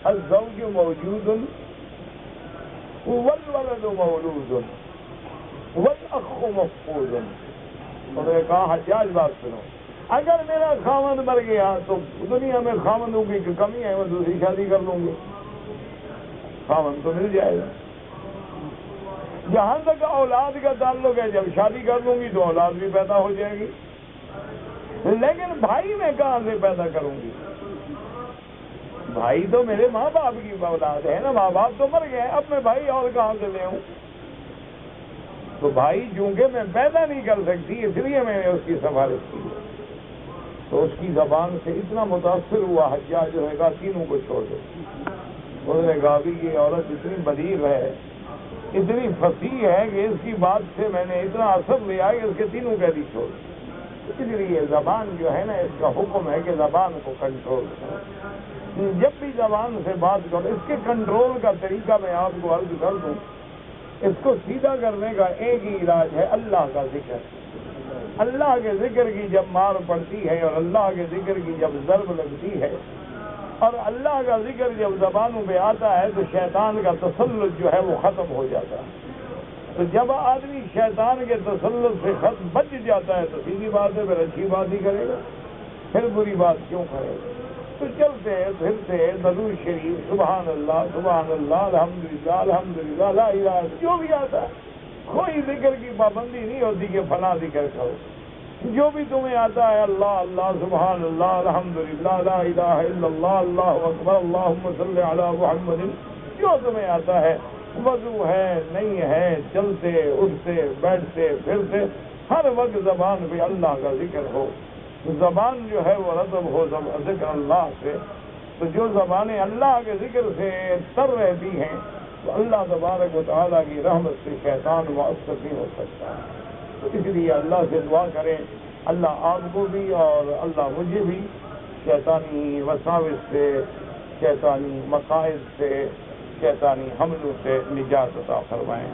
الزوج موجود والولد مولود والاخ مفقود. انہوں نے کہا حجاج بات سنو، اگر میرا خاوند مر گیا تو دنیا میں خاوندوں کی کمی ہے، وہ دوسری شادی کر لوں گی، خاوند تو مل جائے گا. جہاں تک اولاد کا تعلق ہے، جب شادی کر لوں گی تو اولاد بھی پیدا ہو جائے گی، لیکن بھائی میں کہاں سے پیدا کروں گی؟ بھائی تو میرے ماں باپ کی اولاد ہے نا، ماں باپ تو مر گئے، اب میں بھائی اور کہاں سے لے آؤں؟ تو بھائی چونکہ میں پیدا نہیں کر سکتی، اس لیے میں نے اس کی سفارش کی. تو اس کی زبان سے اتنا متاثر ہوا حجاج جو ہے کہا تینوں کو چھوڑ دو. انہوں نے کہا بھی یہ عورت اتنی بدیر ہے، اتنی فصیح ہے کہ اس کی بات سے میں نے اتنا اثر لیا کہ اس کے تینوں قیدی چھوڑ. اس لیے زبان جو ہے نا، اس کا حکم ہے کہ زبان کو کنٹرول کرو. جب بھی زبان سے بات کرو، اس کے کنٹرول کا طریقہ میں آپ کو عرض کر دوں. اس کو سیدھا کرنے کا ایک ہی علاج ہے، اللہ کا ذکر. اللہ کے ذکر کی جب مار پڑتی ہے، اور اللہ کے ذکر کی جب ضرب لگتی ہے، اور اللہ کا ذکر جب زبانوں پہ آتا ہے، تو شیطان کا تسلط جو ہے وہ ختم ہو جاتا ہے. تو جب آدمی شیطان کے تسلط سے بچ جاتا ہے تو سیدھی بات ہے، پھر اچھی بات ہی کرے گا، پھر بری بات کیوں کرے گا؟ تو چلتے پھرتے درود شریف، سبحان اللہ الحمدللہ الحمدللہ لا الہ، جو بھی آتا ہے. کوئی ذکر کی پابندی نہیں ہوتی کہ فلاں ذکر کرو، جو بھی تمہیں آتا ہے، اللہ اللہ سبحان اللہ الحمدللہ لا الہ الا اللہ اللہ اکبر اللہم صلی علی محمد، جو تمہیں آتا ہے. وضو ہے نہیں ہے، چلتے اٹھتے بیٹھتے پھرتے ہر وقت زبان پہ اللہ کا ذکر ہو، زبان جو ہے وہ رطب ہو ذکر اللہ سے. تو جو زبانیں اللہ کے ذکر سے تر رہتی ہیں، تو اللہ تبارک و تعالیٰ کی رحمت سے شیطان مؤثر نہیں ہو سکتا. تو اس لیے اللہ سے دعا کریں، اللہ آپ کو بھی اور اللہ مجھے بھی شیطانی وساوس سے، شیطانی مقاصد سے، شیطانی حملوں سے نجات عطا فرمائیں.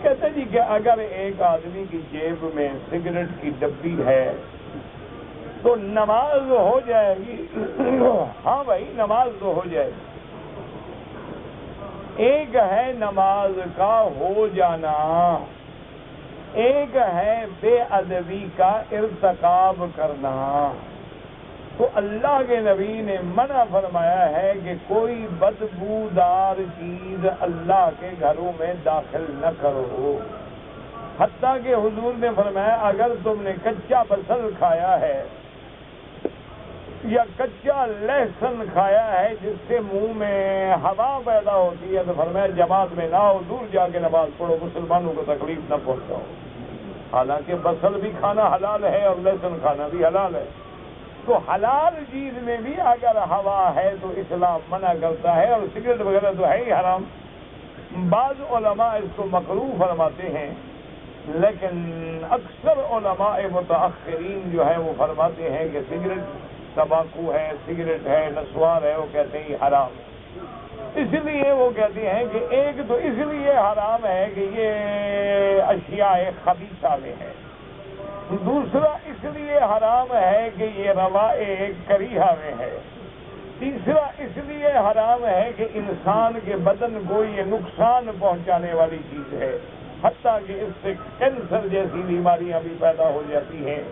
کہتے جی کہ اگر ایک آدمی کی جیب میں سگریٹ کی ڈبی ہے تو نماز ہو جائے گی؟ ہاں بھائی، نماز تو ہو جائے گی. ایک ہے نماز کا ہو جانا، ایک ہے بے ادبی کا ارتکاب کرنا. تو اللہ کے نبی نے منع فرمایا ہے کہ کوئی بدبودار چیز اللہ کے گھروں میں داخل نہ کرو. حتیٰ کہ حضور نے فرمایا اگر تم نے کچا بصل کھایا ہے یا کچا لہسن کھایا ہے جس سے منہ میں ہوا پیدا ہوتی ہے، تو فرمایا جماعت میں نہ ہو، دور جا کے نماز پڑھو، مسلمانوں کو تکلیف نہ پہنچاؤ. حالانکہ بصل بھی کھانا حلال ہے اور لہسن کھانا بھی حلال ہے. تو حلال چیز میں بھی اگر ہوا ہے تو اسلام منع کرتا ہے، اور سگریٹ وغیرہ تو ہے ہی حرام. بعض علماء اس کو مکروہ فرماتے ہیں، لیکن اکثر علماء متاخرین جو ہے وہ فرماتے ہیں کہ سگریٹ تمباکو ہے، سگریٹ ہے، نسوار ہے، وہ کہتے ہیں حرام. اس لیے وہ کہتے ہیں کہ ایک تو اس لیے حرام ہے کہ یہ اشیاء خبیثہ میں ہے، دوسرا اس لیے حرام ہے کہ یہ روائے کریہہ میں ہے، تیسرا اس لیے حرام ہے کہ انسان کے بدن کو یہ نقصان پہنچانے والی چیز ہے، حتیٰ کہ اس سے کینسر جیسی بیماریاں بھی پیدا ہو جاتی ہیں.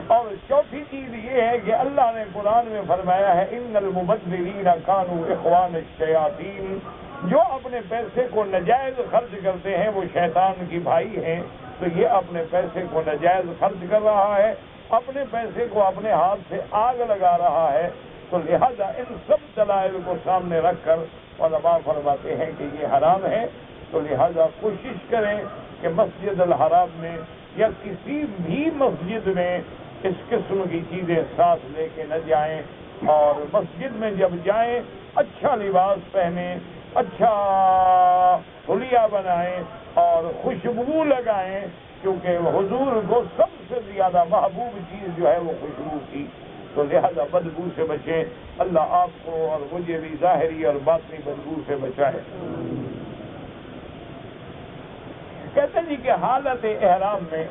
اور چوتھی چیز یہ ہے کہ اللہ نے قرآن میں فرمایا ہے ان المبذرین کانوا اخوان الشیاطین، جو اپنے پیسے کو ناجائز خرچ کرتے ہیں وہ شیطان کی بھائی ہیں. تو یہ اپنے پیسے کو ناجائز خرچ کر رہا ہے، اپنے پیسے کو اپنے ہاتھ سے آگ لگا رہا ہے. تو لہذا ان سب دلائل کو سامنے رکھ کر علماء فرماتے ہیں کہ یہ حرام ہے. تو لہذا کوشش کریں کہ مسجد الحرام میں یا کسی بھی مسجد میں اس قسم کی چیزیں ساتھ لے کے نہ جائیں، اور مسجد میں جب جائیں اچھا لباس پہنیں، اچھا حلیہ بنائیں اور خوشبو لگائیں، کیونکہ حضور کو سب سے زیادہ محبوب چیز جو ہے وہ خوشبو تھی، تو لہذا بدبو سے بچیں۔ اللہ آپ کو اور مجھے بھی ظاہری اور باطنی بدبو سے بچائے۔ کہتے ہیں جی کہ حالت احرام میں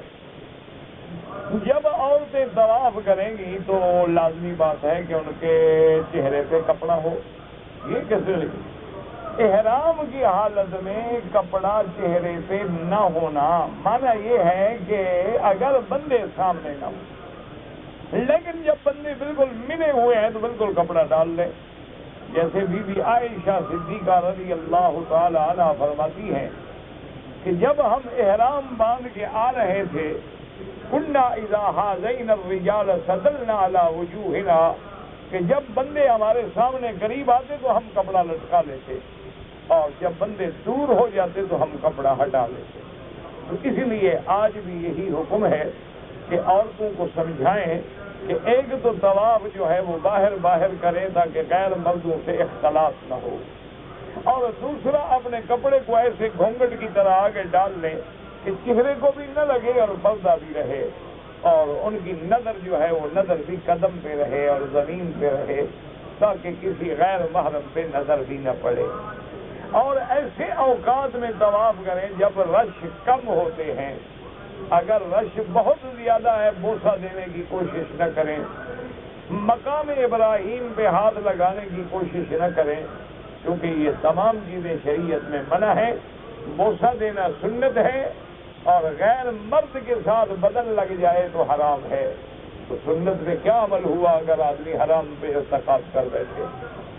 جب عورتیں طواف کریں گی تو لازمی بات ہے کہ ان کے چہرے پہ کپڑا ہو۔ یہ کیسے لکھی؟ احرام کی حالت میں کپڑا چہرے پہ نہ ہونا معنی یہ ہے کہ اگر بندے سامنے نہ ہو، لیکن جب بندے بالکل ملے ہوئے ہیں تو بالکل کپڑا ڈال لیں۔ جیسے بی بی عائشہ صدیقہ رضی اللہ تعالی عنہا فرماتی ہیں کہ جب ہم احرام باندھ کے آ رہے تھے، کنا اذا حازین الرجال سدلنا علی وجوہنا، کہ جب بندے ہمارے سامنے قریب آتے تو ہم کپڑا لٹکا لیتے، اور جب بندے دور ہو جاتے تو ہم کپڑا ہٹا لیتے۔ تو اسی لیے آج بھی یہی حکم ہے کہ عورتوں کو سمجھائیں کہ ایک تو طواف جو ہے وہ باہر کریں تاکہ غیر مردوں سے اختلاط نہ ہو، اور دوسرا اپنے کپڑے کو ایسے گھونگھٹ کی طرح آگے ڈال لیں کہ چہرے کو بھی نہ لگے اور پردہ بھی رہے، اور ان کی نظر جو ہے وہ نظر بھی قدم پہ رہے اور زمین پہ رہے، تاکہ کسی غیر محرم پہ نظر بھی نہ پڑے۔ اور ایسے اوقات میں طواف کریں جب رش کم ہوتے ہیں۔ اگر رش بہت زیادہ ہے بوسہ دینے کی کوشش نہ کریں، مقام ابراہیم پہ ہاتھ لگانے کی کوشش نہ کریں، کیونکہ یہ تمام چیزیں شریعت میں منع ہے۔ بوسہ دینا سنت ہے، اور غیر مرد کے ساتھ بدن لگ جائے تو حرام ہے۔ تو سنت میں کیا عمل ہوا اگر آدمی حرام پہ ارتکاب کر بیٹھے؟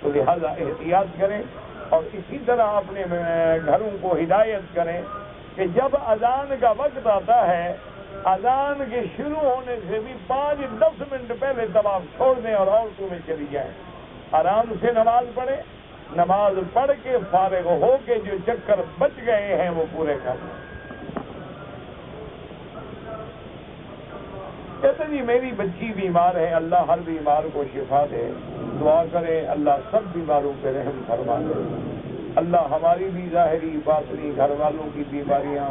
تو لہذا احتیاط کریں، اور اسی طرح اپنے گھروں کو ہدایت کریں کہ جب اذان کا وقت آتا ہے، اذان کے شروع ہونے سے بھی 5-10 منٹ پہلے طواف چھوڑ دیں اور عورتوں میں چلی جائیں، آرام سے نماز پڑھیں، نماز پڑھ کے فارغ ہو کے جو چکر بچ گئے ہیں وہ پورے کر لیں۔ کہتے جی میری بچی بیمار ہے، اللہ ہر بیمار کو شفا دے، دعا کریں اللہ سب بیماروں پہ رحم فرما دے، اللہ ہماری بھی ظاہری باطنی گھر والوں کی بیماریاں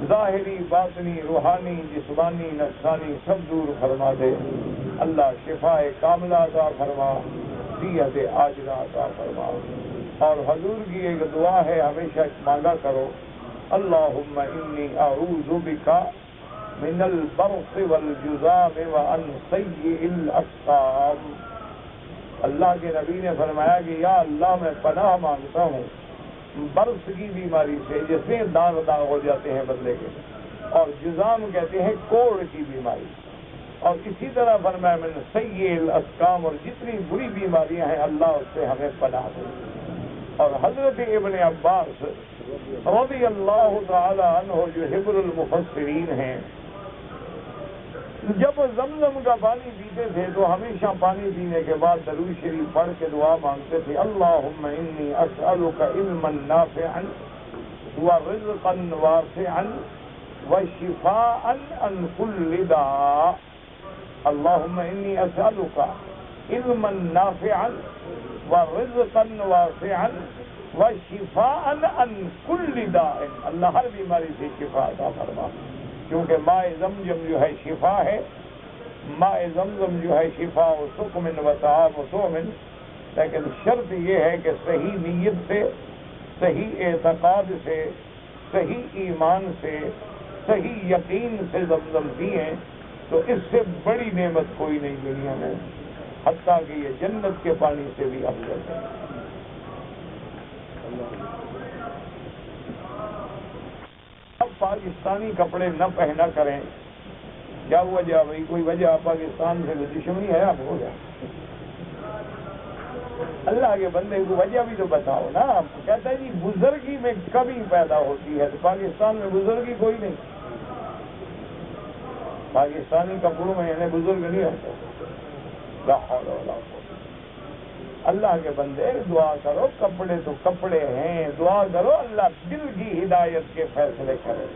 ظاہری باطنی روحانی جسمانی نفسانی سب دور فرما دے، اللہ شفا کاملہ عطا فرما، صحت عاجلہ عطا فرما۔ اور حضور کی ایک دعا ہے ہمیشہ مانگا کرو، اللہم انی اعوذ بک من البرص والجذام وعن سیء الاسقام۔ اللہ کے نبی نے فرمایا کہ یا اللہ میں پناہ مانگتا ہوں برص کی بیماری سے، جس میں داغ ہو جاتے ہیں بندے کے، اور جذام کہتے ہیں کوڑ کی بیماری، اور اسی طرح فرمایا من سیء الاسقام، اور جتنی بری بیماریاں ہیں اللہ اس سے ہمیں پناہ دے۔ اور حضرت ابن عباس رضی اللہ تعالی عنہ جو حبر المفسرین ہیں، جب زمزم کا پانی پیتے تھے تو ہمیشہ پانی پینے کے بعد درود شریف پڑھ کے دعا مانگتے تھے، اللہم انی اسألک علما نافعا ورزقا واسعا وشفاء عن كل داء۔ اللہم انی اسألک علما نافعا ورزقا واسعا وشفاء عن كل داء، اللہ ہر بیماری سے شفا عطا فرما، کیونکہ ماء زمزم جو ہے شفا ہے، ماء زمزم جو ہے شفا و سقم و طعام و سومن، لیکن شرط یہ ہے کہ صحیح نیت سے، صحیح اعتقاد سے، صحیح ایمان سے، صحیح یقین سے زمزم پئیں، تو اس سے بڑی نعمت کوئی نہیں دنیا میں، حتیٰ کہ یہ جنت کے پانی سے بھی افضل ہے۔ اب پاکستانی کپڑے نہ پہنا کریں، کیا وجہ بھائی؟ کوئی وجہ پاکستان سے دشمنی ہے آپ کو؟ اللہ کے بندے کو وجہ بھی تو بتاؤ نا۔ کہتا ہے جی بزرگی میں کمی پیدا ہوتی ہے، تو پاکستان میں بزرگی کوئی نہیں، پاکستانی کپڑوں میں یعنی بزرگ نہیں ہوتا۔ لا حول ولا قوت۔ اللہ کے بندے دعا کرو، کپڑے تو کپڑے ہیں، دعا کرو اللہ دل کی ہدایت کے فیصلے کرے۔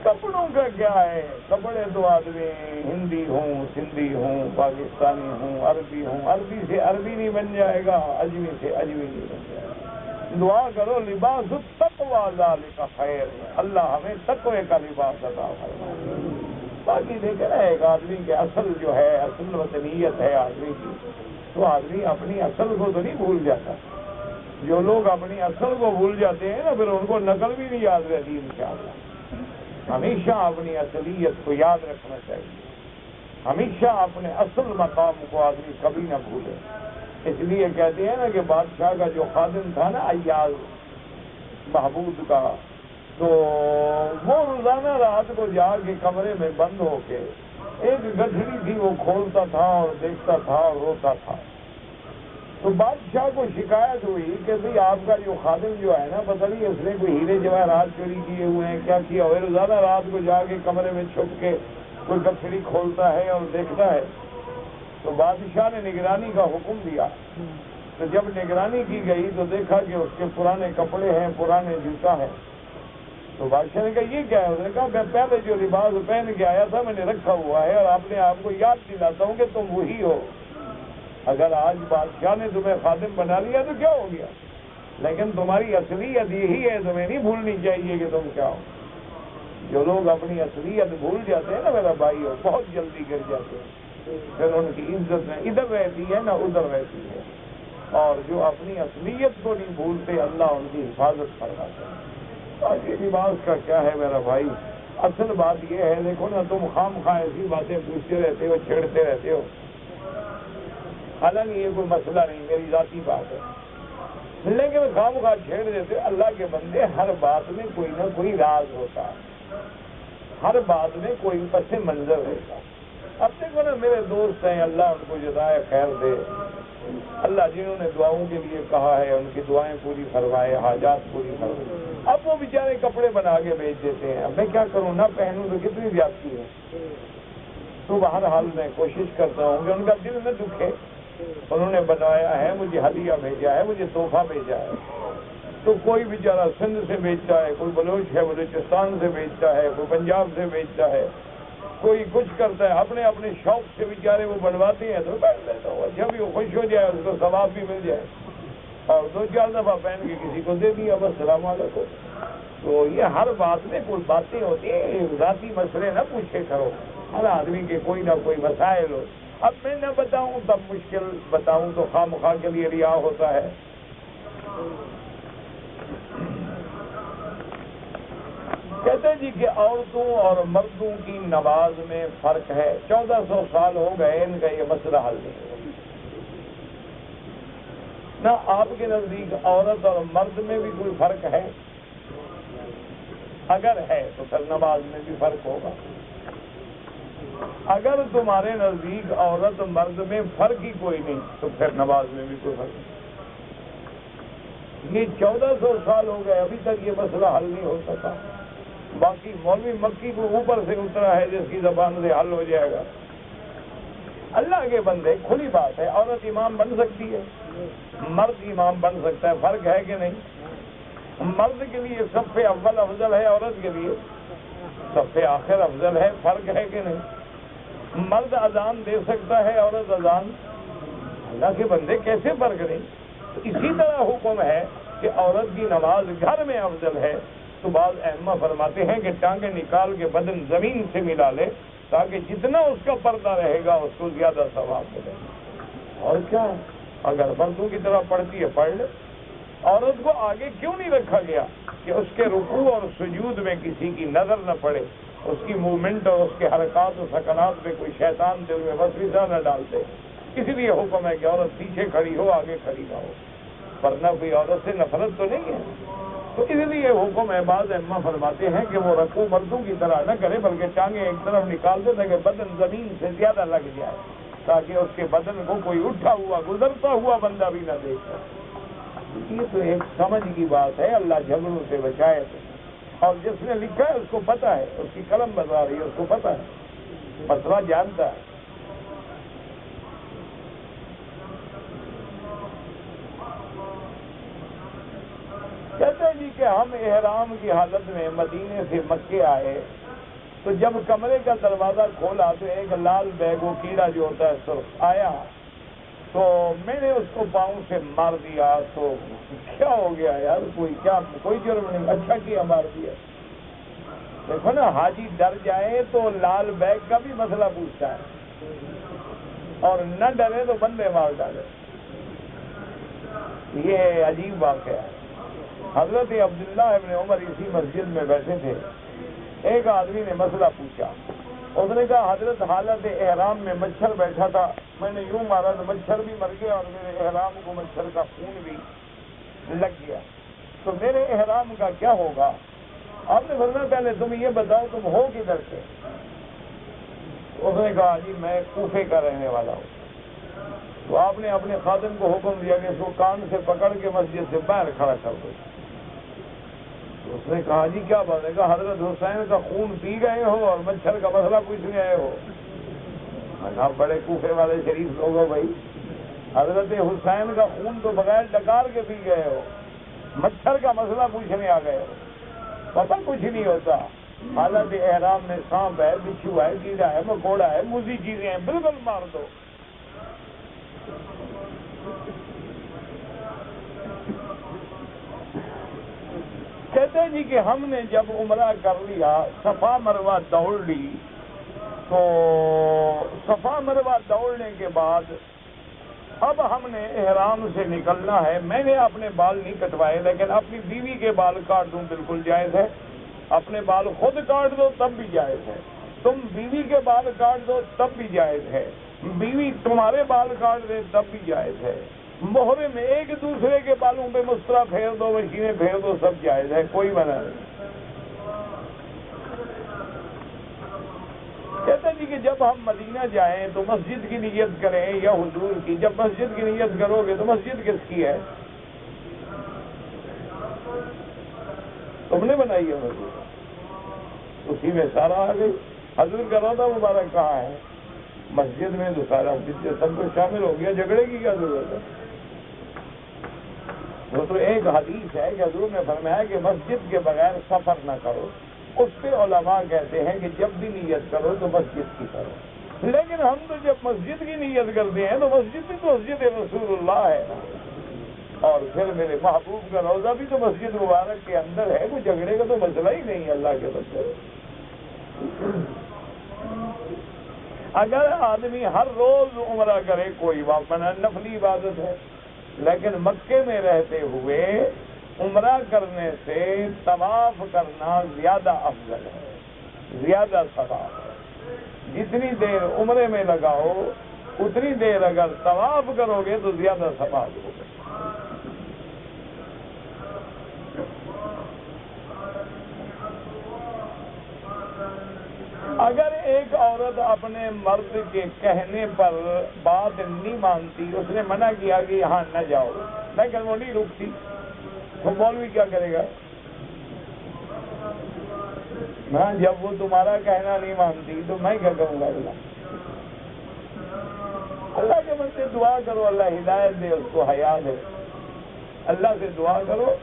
کپڑوں کا کیا ہے؟ کپڑے تو آدمی ہندی ہوں، سندھی ہوں، پاکستانی ہوں، عربی ہوں، عربی سے عربی نہیں بن جائے گا، عجمی سے عجمی نہیں بن جائے گا۔ دعا کرو لباس التقوی ذالک خیر، اللہ ہمیں تقوی کا لباس عطا فرمائے۔ باقی دیکھیں نا، ایک آدمی کے اصل جو ہے، اصل وطنیت ہے آدمی کی، تو آدمی اپنی اصل کو تو نہیں بھول جاتا۔ جو لوگ اپنی اصل کو بھول جاتے ہیں نا، پھر ان کو نقل بھی نہیں یاد رہتی انشاءاللہ۔ ہمیشہ اپنی اصلیت کو یاد رکھنا چاہیے، ہمیشہ اپنے اصل مقام کو آدمی کبھی نہ بھولے۔ اس لیے کہتے ہیں نا کہ بادشاہ کا جو خادم تھا نا ایاز محبوب کا، تو وہ روزانہ رات کو جا کے کمرے میں بند ہو کے ایک گٹھڑی تھی وہ کھولتا تھا اور دیکھتا تھا اور روتا تھا۔ تو بادشاہ کو شکایت ہوئی کہ بھئی آپ کا جو خادم جو ہے نا، پتہ نہیں اس نے کوئی ہیرے جواہرات چوری کیے ہوئے ہیں، کیا کیا ہوئے، روزانہ رات کو جا کے کمرے میں چھپ کے کوئی گٹھڑی کھولتا ہے اور دیکھتا ہے۔ تو بادشاہ نے نگرانی کا حکم دیا۔ تو جب نگرانی کی گئی تو دیکھا کہ اس کے پرانے کپڑے ہیں، پرانے جوتا ہے۔ تو بادشاہ نے کہا یہ کیا ہے؟ اس نے کہا میں پہلے جو لباس پہن کے آیا تھا میں نے رکھا ہوا ہے، اور اپنے آپ کو یاد دلاتا ہوں کہ تم وہی ہو۔ اگر آج بادشاہ نے تمہیں خادم بنا لیا تو کیا ہو گیا، لیکن تمہاری اصلیت یہی ہے، تمہیں نہیں بھولنی چاہیے کہ تم کیا ہو۔ جو لوگ اپنی اصلیت بھول جاتے ہیں نا میرا بھائی، ہو بہت جلدی گر جاتے ہیں، پھر ان کی عزت نہ ادھر رہتی ہے نہ ادھر رہتی ہے۔ اور جو اپنی اصلیت کو نہیں بھولتے اللہ ان کی حفاظت فرماتے ہیں۔ باقی لباس کا کیا ہے میرا بھائی، اصل بات یہ ہے، دیکھو نا تم خام خواہ ایسی باتیں پوچھتے رہتے ہو، چھیڑتے رہتے ہو، حالانکہ یہ کوئی مسئلہ نہیں، میری ذاتی بات ہے، لیکن خام خواہ چھیڑ دیتے۔ اللہ کے بندے، ہر بات میں کوئی نہ کوئی راز ہوتا ہے، ہر بات میں کوئی پس منظر ہوتا ہے۔ اب دیکھو نا میرے دوست ہیں، اللہ ان کو جزائے خیر دے، اللہ جنہوں نے دعاؤں کے لیے کہا ہے ان کی دعائیں پوری فرمائے، حاجات پوری فرمائے۔ اب وہ بیچارے کپڑے بنا کے بیچ دیتے ہیں، اب میں کیا کروں، نہ پہنوں تو کتنی زیادتی ہے۔ تو بہرحال میں کوشش کرتا ہوں کہ ان کا دل نہ دکھے، انہوں نے بنایا ہے، مجھے ہدیہ بھیجا ہے، مجھے تحفہ بھیجا ہے۔ تو کوئی بیچارہ سندھ سے بیچتا ہے، کوئی بلوچ ہے بلوچستان سے بیچتا ہے، کوئی پنجاب سے بیچتا ہے، کوئی کچھ کرتا ہے، اپنے اپنے شوق سے بیچارے وہ بنواتے ہیں تو بیٹھ لیتا ہوں، جب وہ خوش ہو جائے اس کو ثواب بھی مل جائے، اور 2-4 دفعہ پہن کے کسی کو دے دیا، بس السلام علیکم۔ تو یہ ہر بات میں کوئی باتیں ہوتی ہیں، ذاتی مسئلے نہ پوچھے کرو، ہر آدمی کے کوئی نہ کوئی مسائل ہو۔ اب میں نہ بتاؤں تب مشکل، بتاؤں تو خواہ مخواہ کے لیے ریا ہوتا ہے۔ کہتے ہیں جی کہ عورتوں اور مردوں کی نماز میں فرق ہے، 1400 سال ہو گئے ان کا یہ مسئلہ حل نہیں ہوا۔ نہ آپ کے نزدیک عورت اور مرد میں بھی کوئی فرق ہے؟ اگر ہے تو پھر نماز میں بھی فرق ہوگا۔ اگر تمہارے نزدیک عورت مرد میں فرق ہی کوئی نہیں تو پھر نماز میں بھی کوئی فرق نہیں۔ یہ 1400 سال ہو گئے ابھی تک یہ مسئلہ حل نہیں ہو سکا۔ باقی مولوی مکی کو اوپر سے اترا ہے جس کی زبان سے حل ہو جائے گا۔ اللہ کے بندے، کھلی بات ہے، عورت امام بن سکتی ہے، مرد امام بن سکتا ہے، فرق ہے کہ نہیں؟ مرد کے لیے صف اول افضل ہے، عورت کے لیے صف آخر افضل ہے، فرق ہے کہ نہیں؟ مرد اذان دے سکتا ہے، عورت اذان، اللہ کے بندے کیسے فرق نہیں؟ تو اسی طرح حکم ہے کہ عورت کی نماز گھر میں افضل ہے، تو بعض ائمہ فرماتے ہیں کہ ٹانگیں نکال کے بدن زمین سے ملا لے تاکہ جتنا اس کا پردہ رہے گا اس کو زیادہ ثواب ملے۔ اور کیا، اگر مردوں کی طرح پڑھتی ہے پڑھ لے۔ عورت کو آگے کیوں نہیں رکھا گیا کہ اس کے رکوع اور سجود میں کسی کی نظر نہ پڑے، اس کی موومنٹ اور اس کے حرکات و سکنات میں کوئی شیطان دل میں وسوسہ نہ ڈال دے۔ اسی لیے حکم ہے کہ عورت پیچھے کھڑی ہو، آگے کھڑی نہ ہو، ورنہ کوئی عورت سے نفرت تو نہیں ہے۔ تو اس لیے حکم ہے، بعض ائمہ فرماتے ہیں کہ وہ رکوع مردوں کی طرح نہ کرے بلکہ ٹانگیں ایک طرف نکال دے تاکہ بدن زمین سے زیادہ لگ جائے، تاکہ اس کے بدن کو کوئی اٹھا ہوا گزرتا ہوا بندہ بھی نہ دیکھے۔ یہ تو ایک سمجھ کی بات ہے، اللہ جھگڑوں سے بچائے۔ اور جس نے لکھا ہے اس کو پتا ہے، اس کی قلم بتا رہی ہے، اس کو پتا ہے، مسئلہ جانتا ہے۔ کہتے ہیں جی کہ ہم احرام کی حالت میں مدینے سے مکے آئے تو جب کمرے کا دروازہ کھولا تو ایک لال بیگو کیڑا جو ہوتا ہے سرخ آیا، تو میں نے اس کو پاؤں سے مار دیا۔ تو کیا ہو گیا یار، کوئی جرم نہیں، اچھا کیا مار دیا۔ دیکھو نا، حاجی ڈر جائے تو لال بیگ کا بھی مسئلہ پوچھتا ہے، اور نہ ڈرے تو بندے مار ڈالے۔ یہ عجیب واقعہ ہے۔ حضرت عبداللہ ابن عمر اسی مسجد میں بیٹھے تھے، ایک آدمی نے مسئلہ پوچھا۔ اس نے کہا حضرت حالت احرام میں مچھر بیٹھا تھا، میں نے یوں مارا تو مچھر بھی مر گیا اور میرے احرام کو مچھر کا خون بھی لگ گیا، تو میرے احرام کا کیا ہوگا؟ آپ نے فرمایا پہلے تم یہ بتاؤ تم ہو کدھر سے؟ اس نے کہا جی میں کوفے کا رہنے والا ہوں۔ تو آپ نے اپنے خادم کو حکم دیا کہ اس کو کان سے پکڑ کے مسجد سے باہر کھڑا کر دو۔ اس نے کہا جی کیا بات ہے؟ کہا حضرت حسین کا خون پی گئے ہو اور مچھر کا مسئلہ پوچھنے آئے ہو؟ میں کہا بڑے کوفے والے شریف لوگ ہو بھائی، حضرت حسین کا خون تو بغیر ڈکار کے پی گئے ہو، مچھر کا مسئلہ پوچھنے آ گئے ہو؟ پتہ کچھ نہیں ہوتا، حالت احرام میں سانپ ہے، بچھو ہے، کیڑا ہے، مکوڑا ہے، موذی چیزیں ہیں، بالکل مار دو۔ کہتے ہیں جی کہ ہم نے جب عمرہ کر لیا، صفا مروہ دوڑ لی، تو صفا مروہ دوڑنے کے بعد اب ہم نے احرام سے نکلنا ہے۔ میں نے اپنے بال نہیں کٹوائے، لیکن اپنی بیوی کے بال کاٹ دوں بالکل جائز ہے، اپنے بال خود کاٹ دو تب بھی جائز ہے، تم بیوی کے بال کاٹ دو تب بھی جائز ہے، بیوی تمہارے بال کاٹ دے تب بھی جائز ہے، محرم میں ایک دوسرے کے بالوں پہ مسترا پھیر دو، مشینیں پھیر دو، سب جائز ہے، کوئی منع نہیں۔ کہتے ہیں جی کہ جب ہم مدینہ جائیں تو مسجد کی نیت کریں یا حضور کی؟ جب مسجد کی نیت کرو گے تو مسجد کس کی ہے؟ تم نے بنائی ہے مسجد، اسی میں سارا آ گئی۔ حضور کا روضہ مبارک کہاں ہے؟ مسجد میں، تو سارا سب کو شامل ہو گیا، جھگڑے کی کیا ضرورت ہے؟ وہ تو ایک حدیث ہے کہ حضور نے فرمایا کہ مسجد کے بغیر سفر نہ کرو، اس پہ علماء کہتے ہیں کہ جب بھی نیت کرو تو مسجد کی کرو، لیکن ہم تو جب مسجد کی نیت کرتے ہیں تو مسجد بھی تو مسجد رسول اللہ ہے نا، اور پھر میرے محبوب کا روضہ بھی تو مسجد مبارک کے اندر ہے، کوئی جھگڑے کا تو مسئلہ ہی نہیں ہے اللہ کے بندے۔ اگر آدمی ہر روز عمرہ کرے کوئی نفلی عبادت ہے، لیکن مکے میں رہتے ہوئے عمرہ کرنے سے طواف کرنا زیادہ افضل ہے، زیادہ ثواب ہے۔ جتنی دیر عمرے میں لگاؤ اتنی دیر اگر طواف کرو گے تو زیادہ ثواب ہوگا۔ اگر ایک عورت اپنے مرد کے کہنے پر بات نہیں مانتی، اس نے منع کیا کہ یہاں نہ جاؤ، لیکن وہ نہیں رکتی، تو مولوی کیا کرے گا؟ ہاں، جب وہ تمہارا کہنا نہیں مانتی تو میں کیا کروں گا؟ اللہ کے بندے دعا کرو، اللہ ہدایت دے، اس کو حیا دے، اللہ سے دعا کرو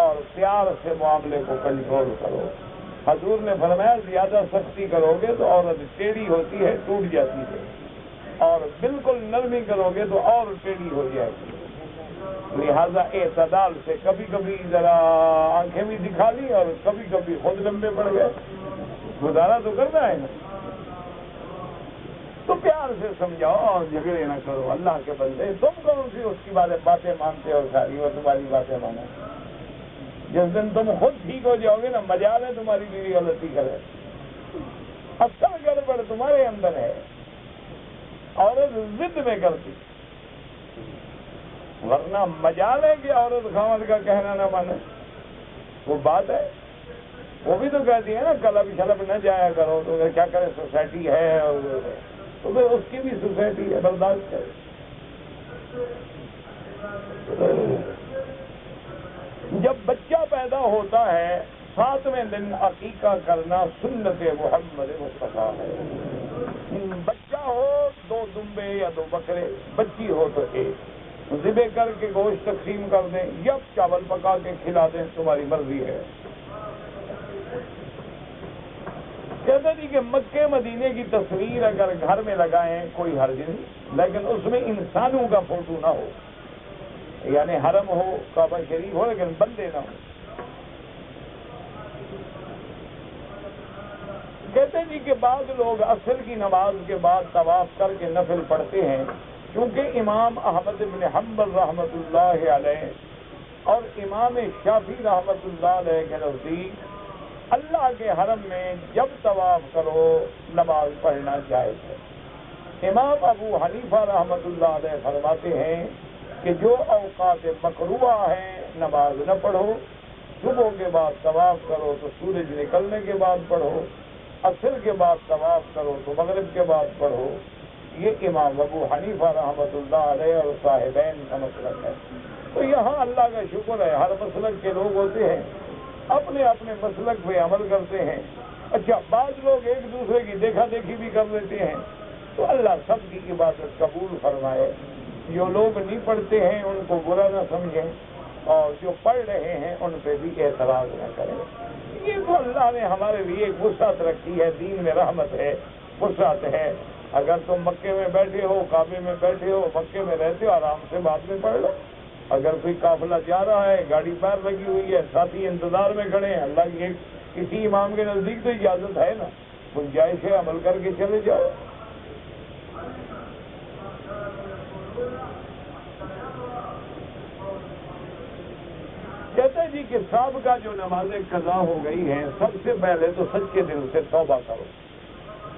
اور پیار سے معاملے کو کنٹرول کرو۔ حضور نے فرمایا زیادہ سختی کرو گے تو عورت ٹیڑھی ہوتی ہے، ٹوٹ جاتی ہے، اور بالکل نرمی کرو گے تو اور ٹیڑھی ہو جائے گی۔ لہذا اعتدال سے کبھی کبھی ذرا آنکھیں بھی دکھا لی اور کبھی کبھی خود لمبے پڑ گئے، گزارا تو کرنا ہے نا، تو پیار سے سمجھاؤ اور جھگڑے نہ کرو۔ اللہ کے بندے تم کرو سی اس کی باتیں مانتے ہو ساری، اور تمہاری باتیں مانا، جس دن تم خود ٹھیک ہو جاؤ گے نا، مجال ہے تمہاری بیوی غلطی کرے، اصل گڑبڑ تمہارے اندر ہے، عورت ضد میں کرتی، ورنہ مجال ہے کہ عورت خاوند کا کہنا نہ مانے، وہ بات ہے۔ وہ بھی تو کہتی ہے نا کلب شلب نہ جایا کرو، تو کیا کرے، سوسائٹی ہے، تو پھر اس کی بھی سوسائٹی ہے، برداشت کرے۔ جب بچہ پیدا ہوتا ہے 7ویں دن عقیقہ کرنا سنت محمد مصطفیٰ ہے۔ بچہ ہو 2 دمبے یا 2 بکرے، بچی ہو تو 1، ذبح کر کے گوشت تقسیم کر دیں یا چاول پکا کے کھلا دیں، تمہاری مرضی ہے۔ کہتے جی کہ مکے مدینے کی تصویر اگر گھر میں لگائیں کوئی حرج نہیں، لیکن اس میں انسانوں کا فوٹو نہ ہو، یعنی حرم ہو، کعبہ شریف ہو، لیکن بندے نہ ہو۔ کہتے جی کہ بعض لوگ عصر کی نماز کے بعد طواف کر کے نفل پڑھتے ہیں، کیونکہ امام احمد بن حنبل رحمۃ اللہ علیہ اور امام شافعی رحمۃ اللہ علیہ کے نزدیک اللہ کے حرم میں جب طواف کرو نماز پڑھنا جائز ہے۔ امام ابو حنیفہ رحمۃ اللہ علیہ فرماتے ہیں کہ جو اوقات مکروہ ہیں نماز نہ پڑھو، صبح کے بعد طواف کرو تو سورج نکلنے کے بعد پڑھو، عصر کے بعد طواف کرو تو مغرب کے بعد پڑھو۔ یہ امام ابو حنیفہ رحمۃ اللہ علیہ اور صاحبین کا مسلک ہے۔ تو یہاں اللہ کا شکر ہے، ہر مسلک کے لوگ ہوتے ہیں، اپنے اپنے مسلک پہ عمل کرتے ہیں۔ اچھا، بعض لوگ ایک دوسرے کی دیکھا دیکھی بھی کر لیتے ہیں، تو اللہ سب کی عبادت قبول فرمائے۔ جو لوگ نہیں پڑھتے ہیں ان کو برا نہ سمجھیں، اور جو پڑھ رہے ہیں ان پہ بھی اعتراض نہ کریں۔ یہ تو اللہ نے ہمارے لیے ایک وسعت رکھی ہے، دین میں رحمت ہے، وسعت ہے۔ اگر تم مکے میں بیٹھے ہو، کعبے میں بیٹھے ہو، مکے میں رہتے ہو، آرام سے بعد میں پڑھ لو۔ اگر کوئی قافلہ جا رہا ہے، گاڑی پیر لگی ہوئی ہے، ساتھی انتظار میں کھڑے ہیں، اللہ کی کسی امام کے نزدیک تو اجازت ہے نا، گنجائش ہے، عمل کر کے چلے جاؤ۔ کہتے جی کہ سابقہ جو نمازیں قضا ہو گئی ہیں، سب سے پہلے تو سچے دل سے توبہ کرو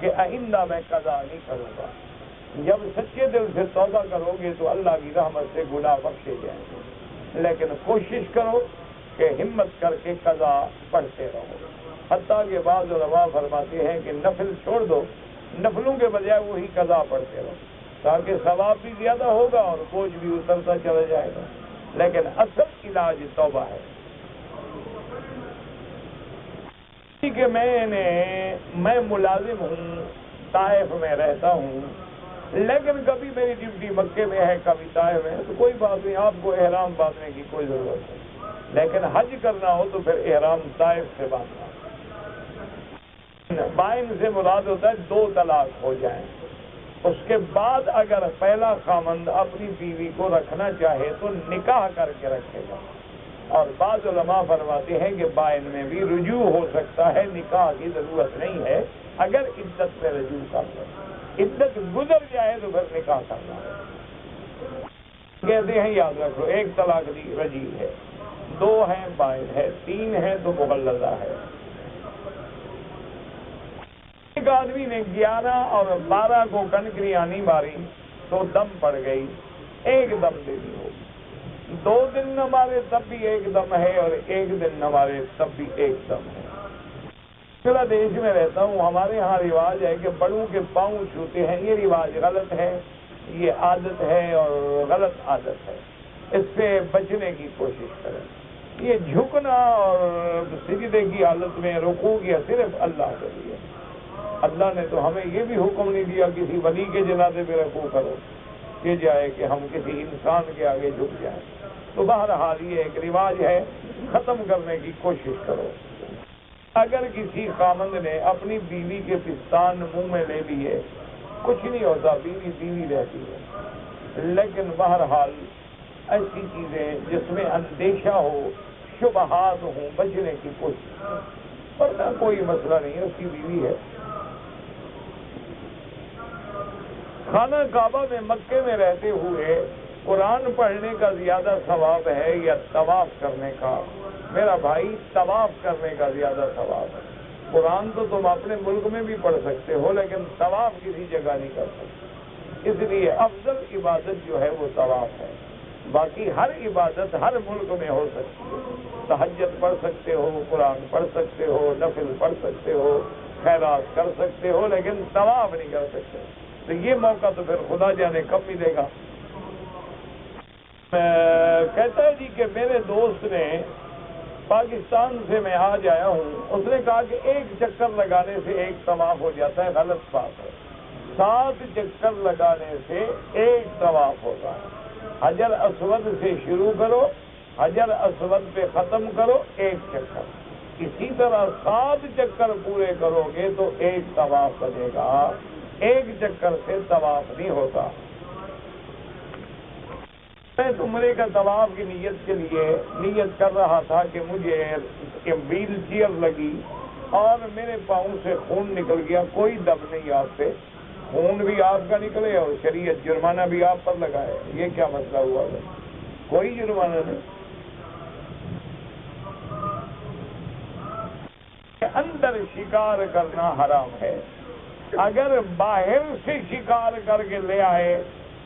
کہ آئندہ میں قضا نہیں کروں گا۔ جب سچے دل سے توبہ کرو گے تو اللہ کی رحمت سے گناہ بخشے جائیں گے، لیکن کوشش کرو کہ ہمت کر کے قضا پڑھتے رہو۔ حتیٰ کہ بعض علماء فرماتے ہیں کہ نفل چھوڑ دو، نفلوں کے بجائے وہی قضا پڑھتے رہو، تاکہ ثواب بھی زیادہ ہوگا اور بوجھ بھی اترتا چلا جائے گا۔ لیکن اصل علاج توبہ ہے۔ کہ میں ملازم ہوں، طائف میں رہتا ہوں، لیکن کبھی میری ڈیوٹی مکے میں ہے، کبھی طائف میں ہے، تو کوئی بات نہیں، آپ کو احرام باندھنے کی کوئی ضرورت نہیں، لیکن حج کرنا ہو تو پھر احرام طائف سے باندھنا۔ بائن سے مراد ہوتا ہے 2 طلاق ہو جائیں، اس کے بعد اگر پہلا خامند اپنی بیوی کو رکھنا چاہے تو نکاح کر کے رکھے گا، اور بعض علماء فرماتے ہیں کہ بائن میں بھی رجوع ہو سکتا ہے، نکاح کی ضرورت نہیں ہے اگر عدت میں رجوع کر لے، عدت گزر جائے تو پھر نکاح کرنا ہے۔ کہتے ہیں یاد رکھو، 1 طلاق رجیع ہے، 2 ہیں بائن ہے، 3 ہے تو مغلظہ ہے۔ ایک آدمی نے 11 اور 12 کو کنکریاں نہیں ماری تو دم پڑ گئی، 1 دم دینی ہوگی۔ 2 دن نہ مارے تب بھی 1 دم ہے، اور 1 دن نہ مارے تب بھی 1 دم ہے۔ بنگلہ دیش میں رہتا ہوں، ہمارے ہاں رواج ہے کہ بڑوں کے پاؤں چھوتے ہیں، یہ رواج غلط ہے، یہ عادت ہے اور غلط عادت ہے، اس سے بچنے کی کوشش کریں۔ یہ جھکنا اور سجدے کی حالت میں رکوع کیا صرف اللہ کے لیے، اللہ نے تو ہمیں یہ بھی حکم نہیں دیا کسی ولی کے جنازے پہ رکوع کرو، یہ جائے کہ ہم کسی انسان کے آگے جھک جائیں۔ تو بہرحال یہ ایک رواج ہے، ختم کرنے کی کوشش کرو۔ اگر کسی خامند نے اپنی بیوی کے پستان منہ میں لے لیے، کچھ نہیں ہوتا، بیوی بیوی رہتی ہے، لیکن بہرحال ایسی چیزیں جس میں اندیشہ ہو، شبہات ہوں، بچنے کی کوشش کرو، ورنہ کوئی مسئلہ نہیں ہے، اس کی بیوی ہے۔ خانہ کعبہ میں مکے میں رہتے ہوئے قرآن پڑھنے کا زیادہ ثواب ہے یا طواف کرنے کا؟ میرا بھائی، طواف کرنے کا زیادہ ثواب ہے۔ قرآن تو تم اپنے ملک میں بھی پڑھ سکتے ہو، لیکن طواف کسی جگہ نہیں کر سکتے، اس لیے افضل عبادت جو ہے وہ طواف ہے۔ باقی ہر عبادت ہر ملک میں ہو سکتی ہے، تہجد پڑھ سکتے ہو، قرآن پڑھ سکتے ہو، نفل پڑھ سکتے ہو، خیرات کر سکتے ہو، لیکن طواف نہیں کر سکتے۔ تو یہ موقع تو پھر خدا جانے کب ملے گا۔ کہتا ہے جی کہ میرے دوست نے، پاکستان سے میں آج آیا ہوں، اس نے کہا کہ 1 چکر لگانے سے 1 طواف ہو جاتا ہے، غلط بات ہے۔ 7 چکر لگانے سے 1 طواف ہوتا ہے۔ حجر اسود سے شروع کرو، حجر اسود پہ ختم کرو، 1 چکر، اسی طرح 7 چکر پورے کرو گے تو ایک طواف بنے گا، ایک چکر سے طواف نہیں ہوتا۔ میں عمرے کا طواف کی نیت کے لیے نیت کر رہا تھا کہ مجھے ویل چیئر لگی اور میرے پاؤں سے خون نکل گیا، کوئی دم نہیں آپ پہ، خون بھی آپ کا نکلے اور شریعت جرمانہ بھی آپ پر لگائے، یہ کیا مسئلہ ہوا ہے؟ کوئی جرمانہ نہیں۔ اندر شکار کرنا حرام ہے، اگر باہر سے شکار کر کے لے آئے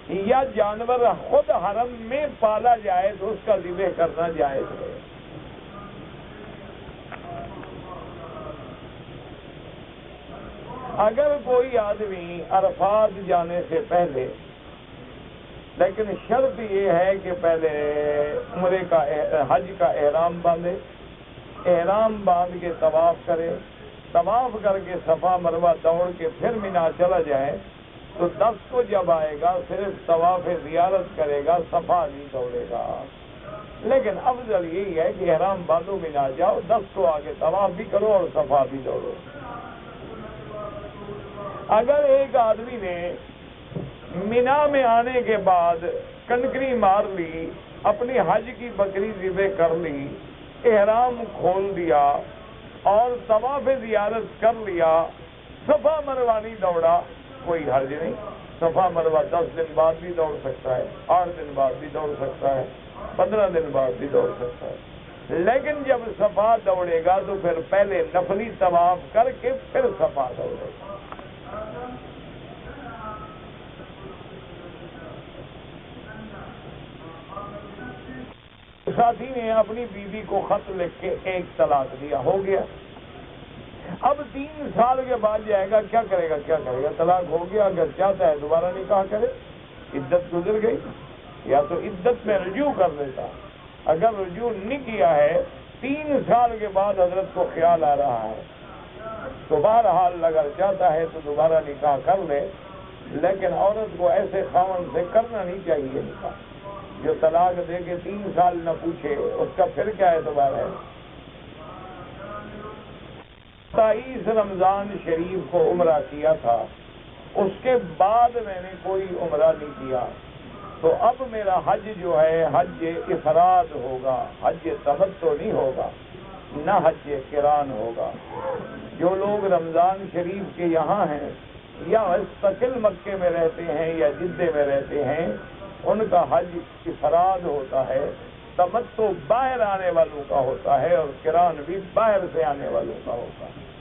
یا جانور خود حرم میں پالا جائے تو اس کا ذبح کرنا جائز ہے۔ اگر کوئی آدمی عرفات جانے سے پہلے، لیکن شرط یہ ہے کہ پہلے عمرے کا حج کا احرام باندھے، احرام باندھ کے طواف کرے، طواف کر کے صفا مروہ دوڑ کے پھر مینا چلا جائے تو 10 کو جب آئے گا صرف طواف زیارت کرے گا، صفا نہیں دوڑے گا۔ لیکن افضل یہی ہے کہ احرام باندھو مینا جاؤ، 10 کو آگے طواف بھی کرو اور صفا بھی دوڑو۔ اگر ایک آدمی نے مینا میں آنے کے بعد کنکری مار لی، اپنی حج کی بکری ذبح کر لی، احرام کھول دیا اور طواف زیارت کر لیا، صفا مروہ نہیں دوڑا، کوئی حرج نہیں۔ صفا مروہ 10 دن بعد بھی دوڑ سکتا ہے، 8 دن بعد بھی دوڑ سکتا ہے، 15 دن بعد بھی دوڑ سکتا ہے۔ لیکن جب صفا دوڑے گا تو پھر پہلے نفلی طواف کر کے پھر صفا دوڑے گا۔ ساتھی نے اپنی بیوی کو خط لکھ کے 1 طلاق دیا، ہو گیا۔ اب 3 سال کے بعد جائے گا، کیا کرے گا؟ طلاق ہو گیا، اگر چاہتا ہے دوبارہ نکاح کرے، عدت گزر گئی، یا تو عدت میں رجوع کر لیتا۔ اگر رجوع نہیں کیا ہے، 3 سال کے بعد حضرت کو خیال آ رہا ہے تو بہرحال اگر چاہتا ہے تو دوبارہ نکاح کر لے، لیکن عورت کو ایسے خاوند سے کرنا نہیں چاہیے نکاح جو طلاق دے کے 3 سال نہ پوچھے، اس کا پھر کیا اعتبار ہے؟ 27 رمضان شریف کو عمرہ کیا تھا، اس کے بعد میں نے کوئی عمرہ نہیں کیا، تو اب میرا حج جو ہے حج افراد ہوگا، حج تمتع نہیں ہوگا، نہ حج قران ہوگا۔ جو لوگ رمضان شریف کے یہاں ہیں یا مستقل مکے میں رہتے ہیں یا جدے میں رہتے ہیں، ان کا حج افراد ہوتا ہے، تمتع باہر آنے والوں کا ہوتا ہے اور قران بھی باہر سے آنے والوں کا ہوتا ہے۔